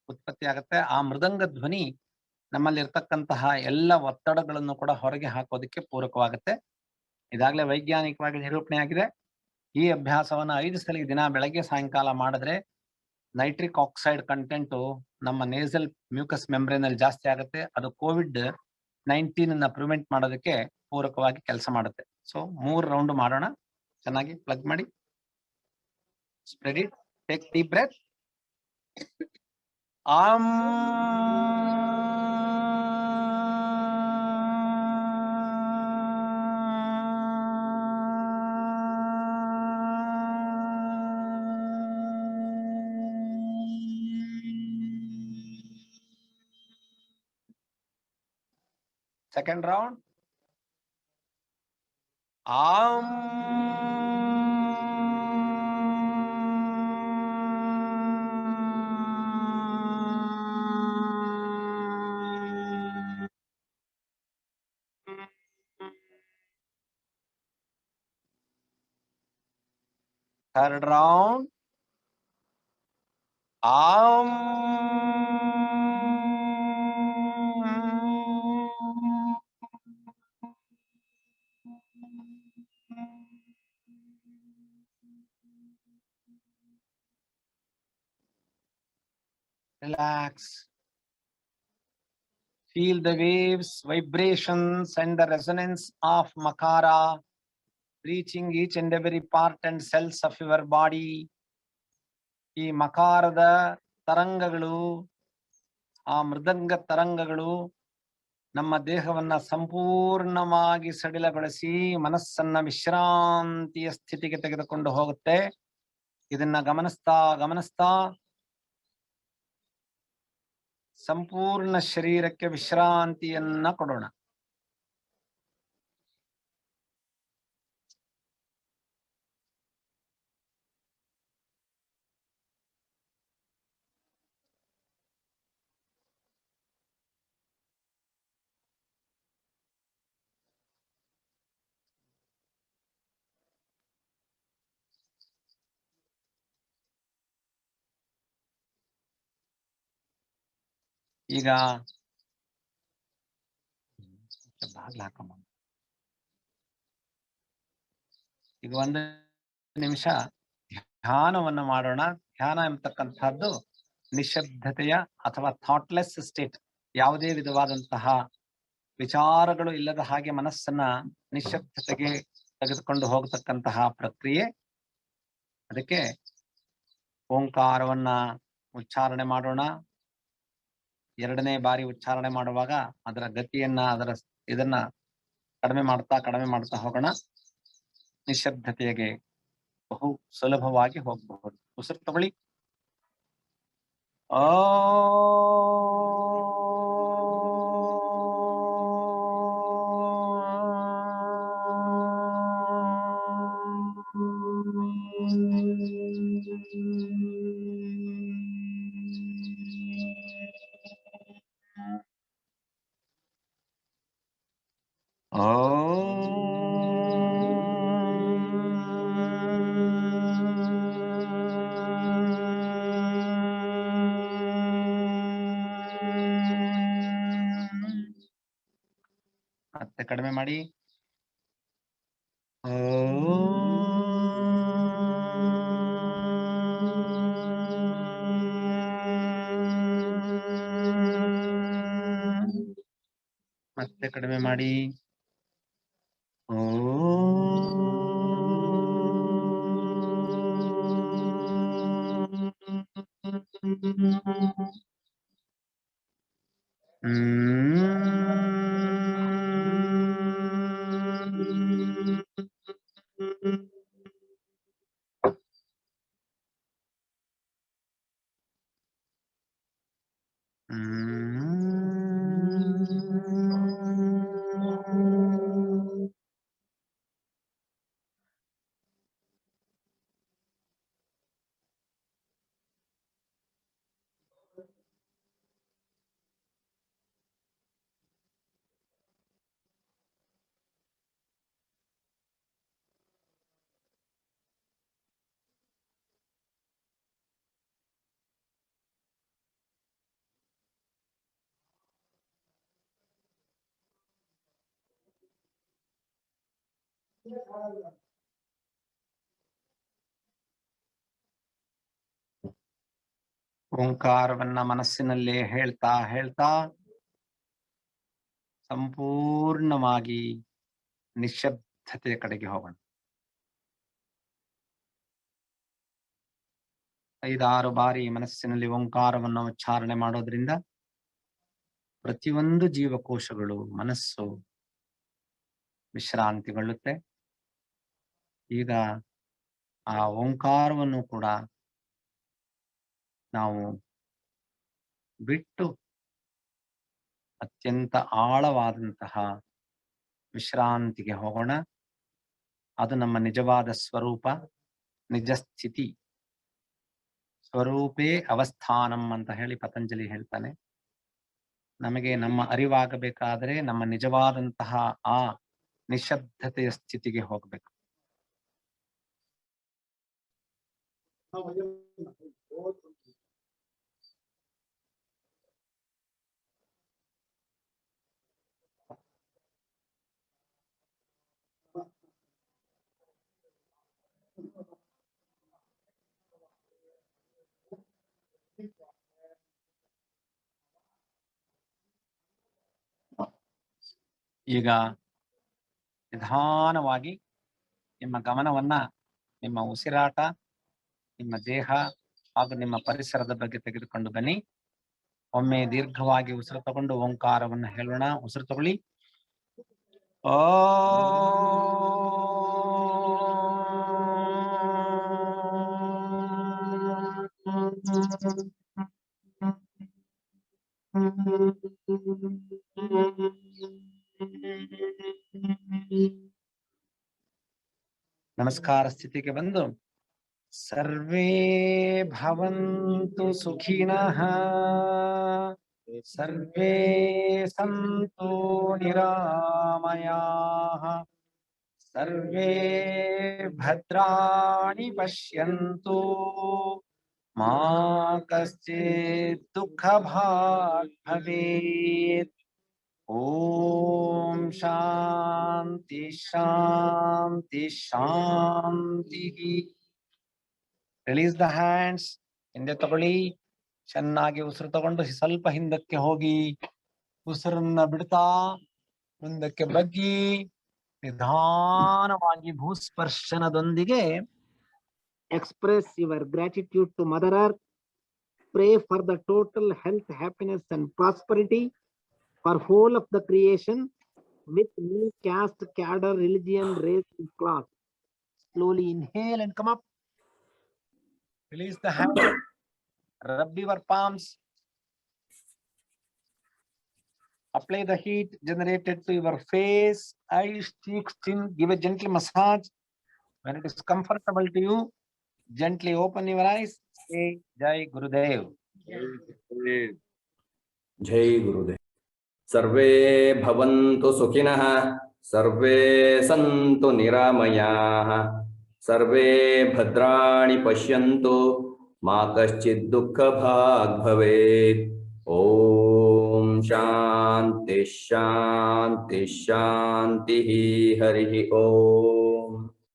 ಉತ್ಪತ್ತಿ ಆಗುತ್ತೆ. ಆ ಮೃದಂಗ ಧ್ವನಿ ನಮ್ಮಲ್ಲಿ ಇರ್ತಕ್ಕಂತಹ ಎಲ್ಲ ಒತ್ತಡಗಳನ್ನು ಕೂಡ ಹೊರಗೆ ಹಾಕೋದಕ್ಕೆ ಪೂರಕವಾಗುತ್ತೆ. ಇದಾಗಲೇ ವೈಜ್ಞಾನಿಕವಾಗಿ ನಿರೂಪಣೆ ಆಗಿದೆ. ಈ ಅಭ್ಯಾಸವನ್ನ 5 ಸಲ ದಿನ ಬೆಳಗ್ಗೆ ಸಾಯಂಕಾಲ ಮಾಡಿದ್ರೆ ನೈಟ್ರಿಕ್ ಆಕ್ಸೈಡ್ ಕಂಟೆಂಟು ನಮ್ಮ ನೇಸಲ್ ಮ್ಯೂಕಸ್ ಮೆಂಬ್ರೇನ್ ಅಲ್ಲಿ ಜಾಸ್ತಿ ಆಗುತ್ತೆ. ಅದು COVID-19 ಪ್ರಿವೆಂಟ್ ಮಾಡೋದಕ್ಕೆ ಪೂರಕವಾಗಿ ಕೆಲಸ ಮಾಡುತ್ತೆ. ಸೊ 3 ರೌಂಡ್ ಮಾಡೋಣ. ಚೆನ್ನಾಗಿ ಪ್ಲಗ್ ಮಾಡಿ. Spread it. Take deep breath. Second round. Third round. Relax. Feel the waves, vibrations, and the resonance of Makara reaching each and every part and cells of your body. ಈ ಮಕಾರದ ತರಂಗಗಳು, ಆ ಮೃದಂಗ ತರಂಗಗಳು ನಮ್ಮ ದೇಹವನ್ನ ಸಂಪೂರ್ಣವಾಗಿ ಸಡಿಲಗೊಳಿಸಿ ಮನಸ್ಸನ್ನ ವಿಶ್ರಾಂತಿಯ ಸ್ಥಿತಿಗೆ ತೆಗೆದುಕೊಂಡು ಹೋಗುತ್ತೆ. ಇದನ್ನ ಗಮನಿಸ್ತಾ ಸಂಪೂರ್ಣ ಶರೀರಕ್ಕೆ ವಿಶ್ರಾಂತಿಯನ್ನ ಕೊಡೋಣ. ಈಗ ಈಗ ಒಂದು ನಿಮಿಷ ಧ್ಯಾನವನ್ನು ಮಾಡೋಣ. ಧ್ಯಾನ ಎಂಬತಕ್ಕಂಥದ್ದು ನಿಶ್ಶಬ್ದತೆಯ ಅಥವಾ ಥಾಟ್ಲೆಸ್ ಸ್ಟೇಟ್, ಯಾವುದೇ ವಿಧವಾದಂತಹ ವಿಚಾರಗಳು ಇಲ್ಲದ ಹಾಗೆ ಮನಸ್ಸನ್ನ ನಿಶ್ಶಬ್ದತೆಗೆ ತೆಗೆದುಕೊಂಡು ಹೋಗತಕ್ಕಂತಹ ಪ್ರಕ್ರಿಯೆ. ಅದಕ್ಕೆ ಓಂಕಾರವನ್ನ ಉಚ್ಚಾರಣೆ ಮಾಡೋಣ. ಎರಡನೇ ಬಾರಿ ಉಚ್ಚಾರಣೆ ಮಾಡುವಾಗ ಅದರ ಗತಿಯನ್ನ ಇದನ್ನ ಕಡಿಮೆ ಮಾಡ್ತಾ ಹೋಗೋಣ. ನಿಶ್ಶಬ್ದತೆಗೆ ಬಹು ಸುಲಭವಾಗಿ ಹೋಗಬಹುದು. ಉಸಿರು ತಗೊಳ್ಳಿ. ಮತ್ತೆ ಕಡಿಮೆ ಮಾಡಿ. ಮತ್ತೆ ಕಡಿಮೆ ಮಾಡಿ. ಓಂಕಾರವನ್ನ ಮನಸ್ಸಿನಲ್ಲೇ ಹೇಳ್ತಾ ಸಂಪೂರ್ಣವಾಗಿ ನಿಶ್ಶಬ್ದತೆಯ ಕಡೆಗೆ ಹೋಗೋಣ. 5-6 ಬಾರಿ ಮನಸ್ಸಿನಲ್ಲಿ ಓಂಕಾರವನ್ನು ಉಚ್ಚಾರಣೆ ಮಾಡೋದ್ರಿಂದ ಪ್ರತಿಯೊಂದು ಜೀವಕೋಶಗಳು, ಮನಸ್ಸು ವಿಶ್ರಾಂತಿಗೊಳ್ಳುತ್ತೆ. ಈಗ ಆ ಓಂಕಾರವನ್ನು ಕೂಡ ನಾವು ಬಿಟ್ಟು ಅತ್ಯಂತ ಆಳವಾದಂತಹ ವಿಶ್ರಾಂತಿಗೆ ಹೋಗೋಣ. ಅದು ನಮ್ಮ ನಿಜವಾದ ಸ್ವರೂಪ, ನಿಜ ಸ್ಥಿತಿ. ಸ್ವರೂಪೇ ಅವಸ್ಥಾನಂ ಅಂತ ಹೇಳಿ ಪತಂಜಲಿ ಹೇಳ್ತಾನೆ. ನಮಗೆ ನಮ್ಮ ಅರಿವಾಗಬೇಕಾದರೆ ನಮ್ಮ ನಿಜವಾದಂತಹ ಆ ನಿಶ್ಶಬ್ದತೆಯ ಸ್ಥಿತಿಗೆ ಹೋಗಬೇಕು. ಈಗ ನಿಧಾನವಾಗಿ ನಿಮ್ಮ ಗಮನವನ್ನ ನಿಮ್ಮ ಉಸಿರಾಟ, ನಿಮ್ಮ ದೇಹ ಹಾಗೂ ನಿಮ್ಮ ಪರಿಸರದ ಬಗ್ಗೆ ತೆಗೆದುಕೊಂಡು ಬನ್ನಿ. ಒಮ್ಮೆ ದೀರ್ಘವಾಗಿ ಉಸಿರು ತಗೊಂಡು ಓಂಕಾರವನ್ನು ಹೇಳೋಣ. ಉಸಿರು ತಗೊಳ್ಳಿ. ನಮಸ್ಕಾರ ಸ್ಥಿತಿಗೆ ಬಂದು ಸರ್ವೇ ಭವಂತು ಸುಖಿನಃ, ಸರ್ವೇ ಸಂತು ನಿರಾಮಯಾಃ, ಸರ್ವೇ ಭದ್ರಾಣಿ ಪಶ್ಯಂತು, ಮಾ ಕಶ್ಚಿತ್ ದುಃಖಭಾಗ್ ಭವೇತ್. ಓಂ ಶಾಂತಿ ಶಾಂತಿ ಶಾಂತಿ. Release the hands. ಹಿಂದೆ ತಗೊಳ್ಳಿ. ಚೆನ್ನಾಗಿ ಉಸಿರು ತಗೊಂಡು ಸ್ವಲ್ಪ ಹಿಂದಕ್ಕೆ ಹೋಗಿ ಉಸಿರನ್ನ ಬಿಡ್ತಾ ಮುಂದಕ್ಕೆ ಬಗ್ಗಿ ನಿಧಾನವಾಗಿ ಭೂಸ್ಪರ್ಶನದೊಂದಿಗೆ express your gratitude to mother earth. Pray for the total health, happiness and prosperity for whole of the creation with no caste, cadre, religion, race and class. Slowly inhale and come up. Release the hand. Rub your palms. Apply the heat generated to your face, eyes, cheeks, chin. Give a gentle massage. When it is comfortable to you, gently open your eyes. Say Jai Gurudev. जय गुरुदेव. सर्वे भवन्तु सुखिनः, सर्वे सन्तु निरामयाः, सर्वे भद्राणि पश्यन्तु, मा कश्चित् दुःखभाग् भवेत्. ओम शांति शांति शांति. हरिः ओम.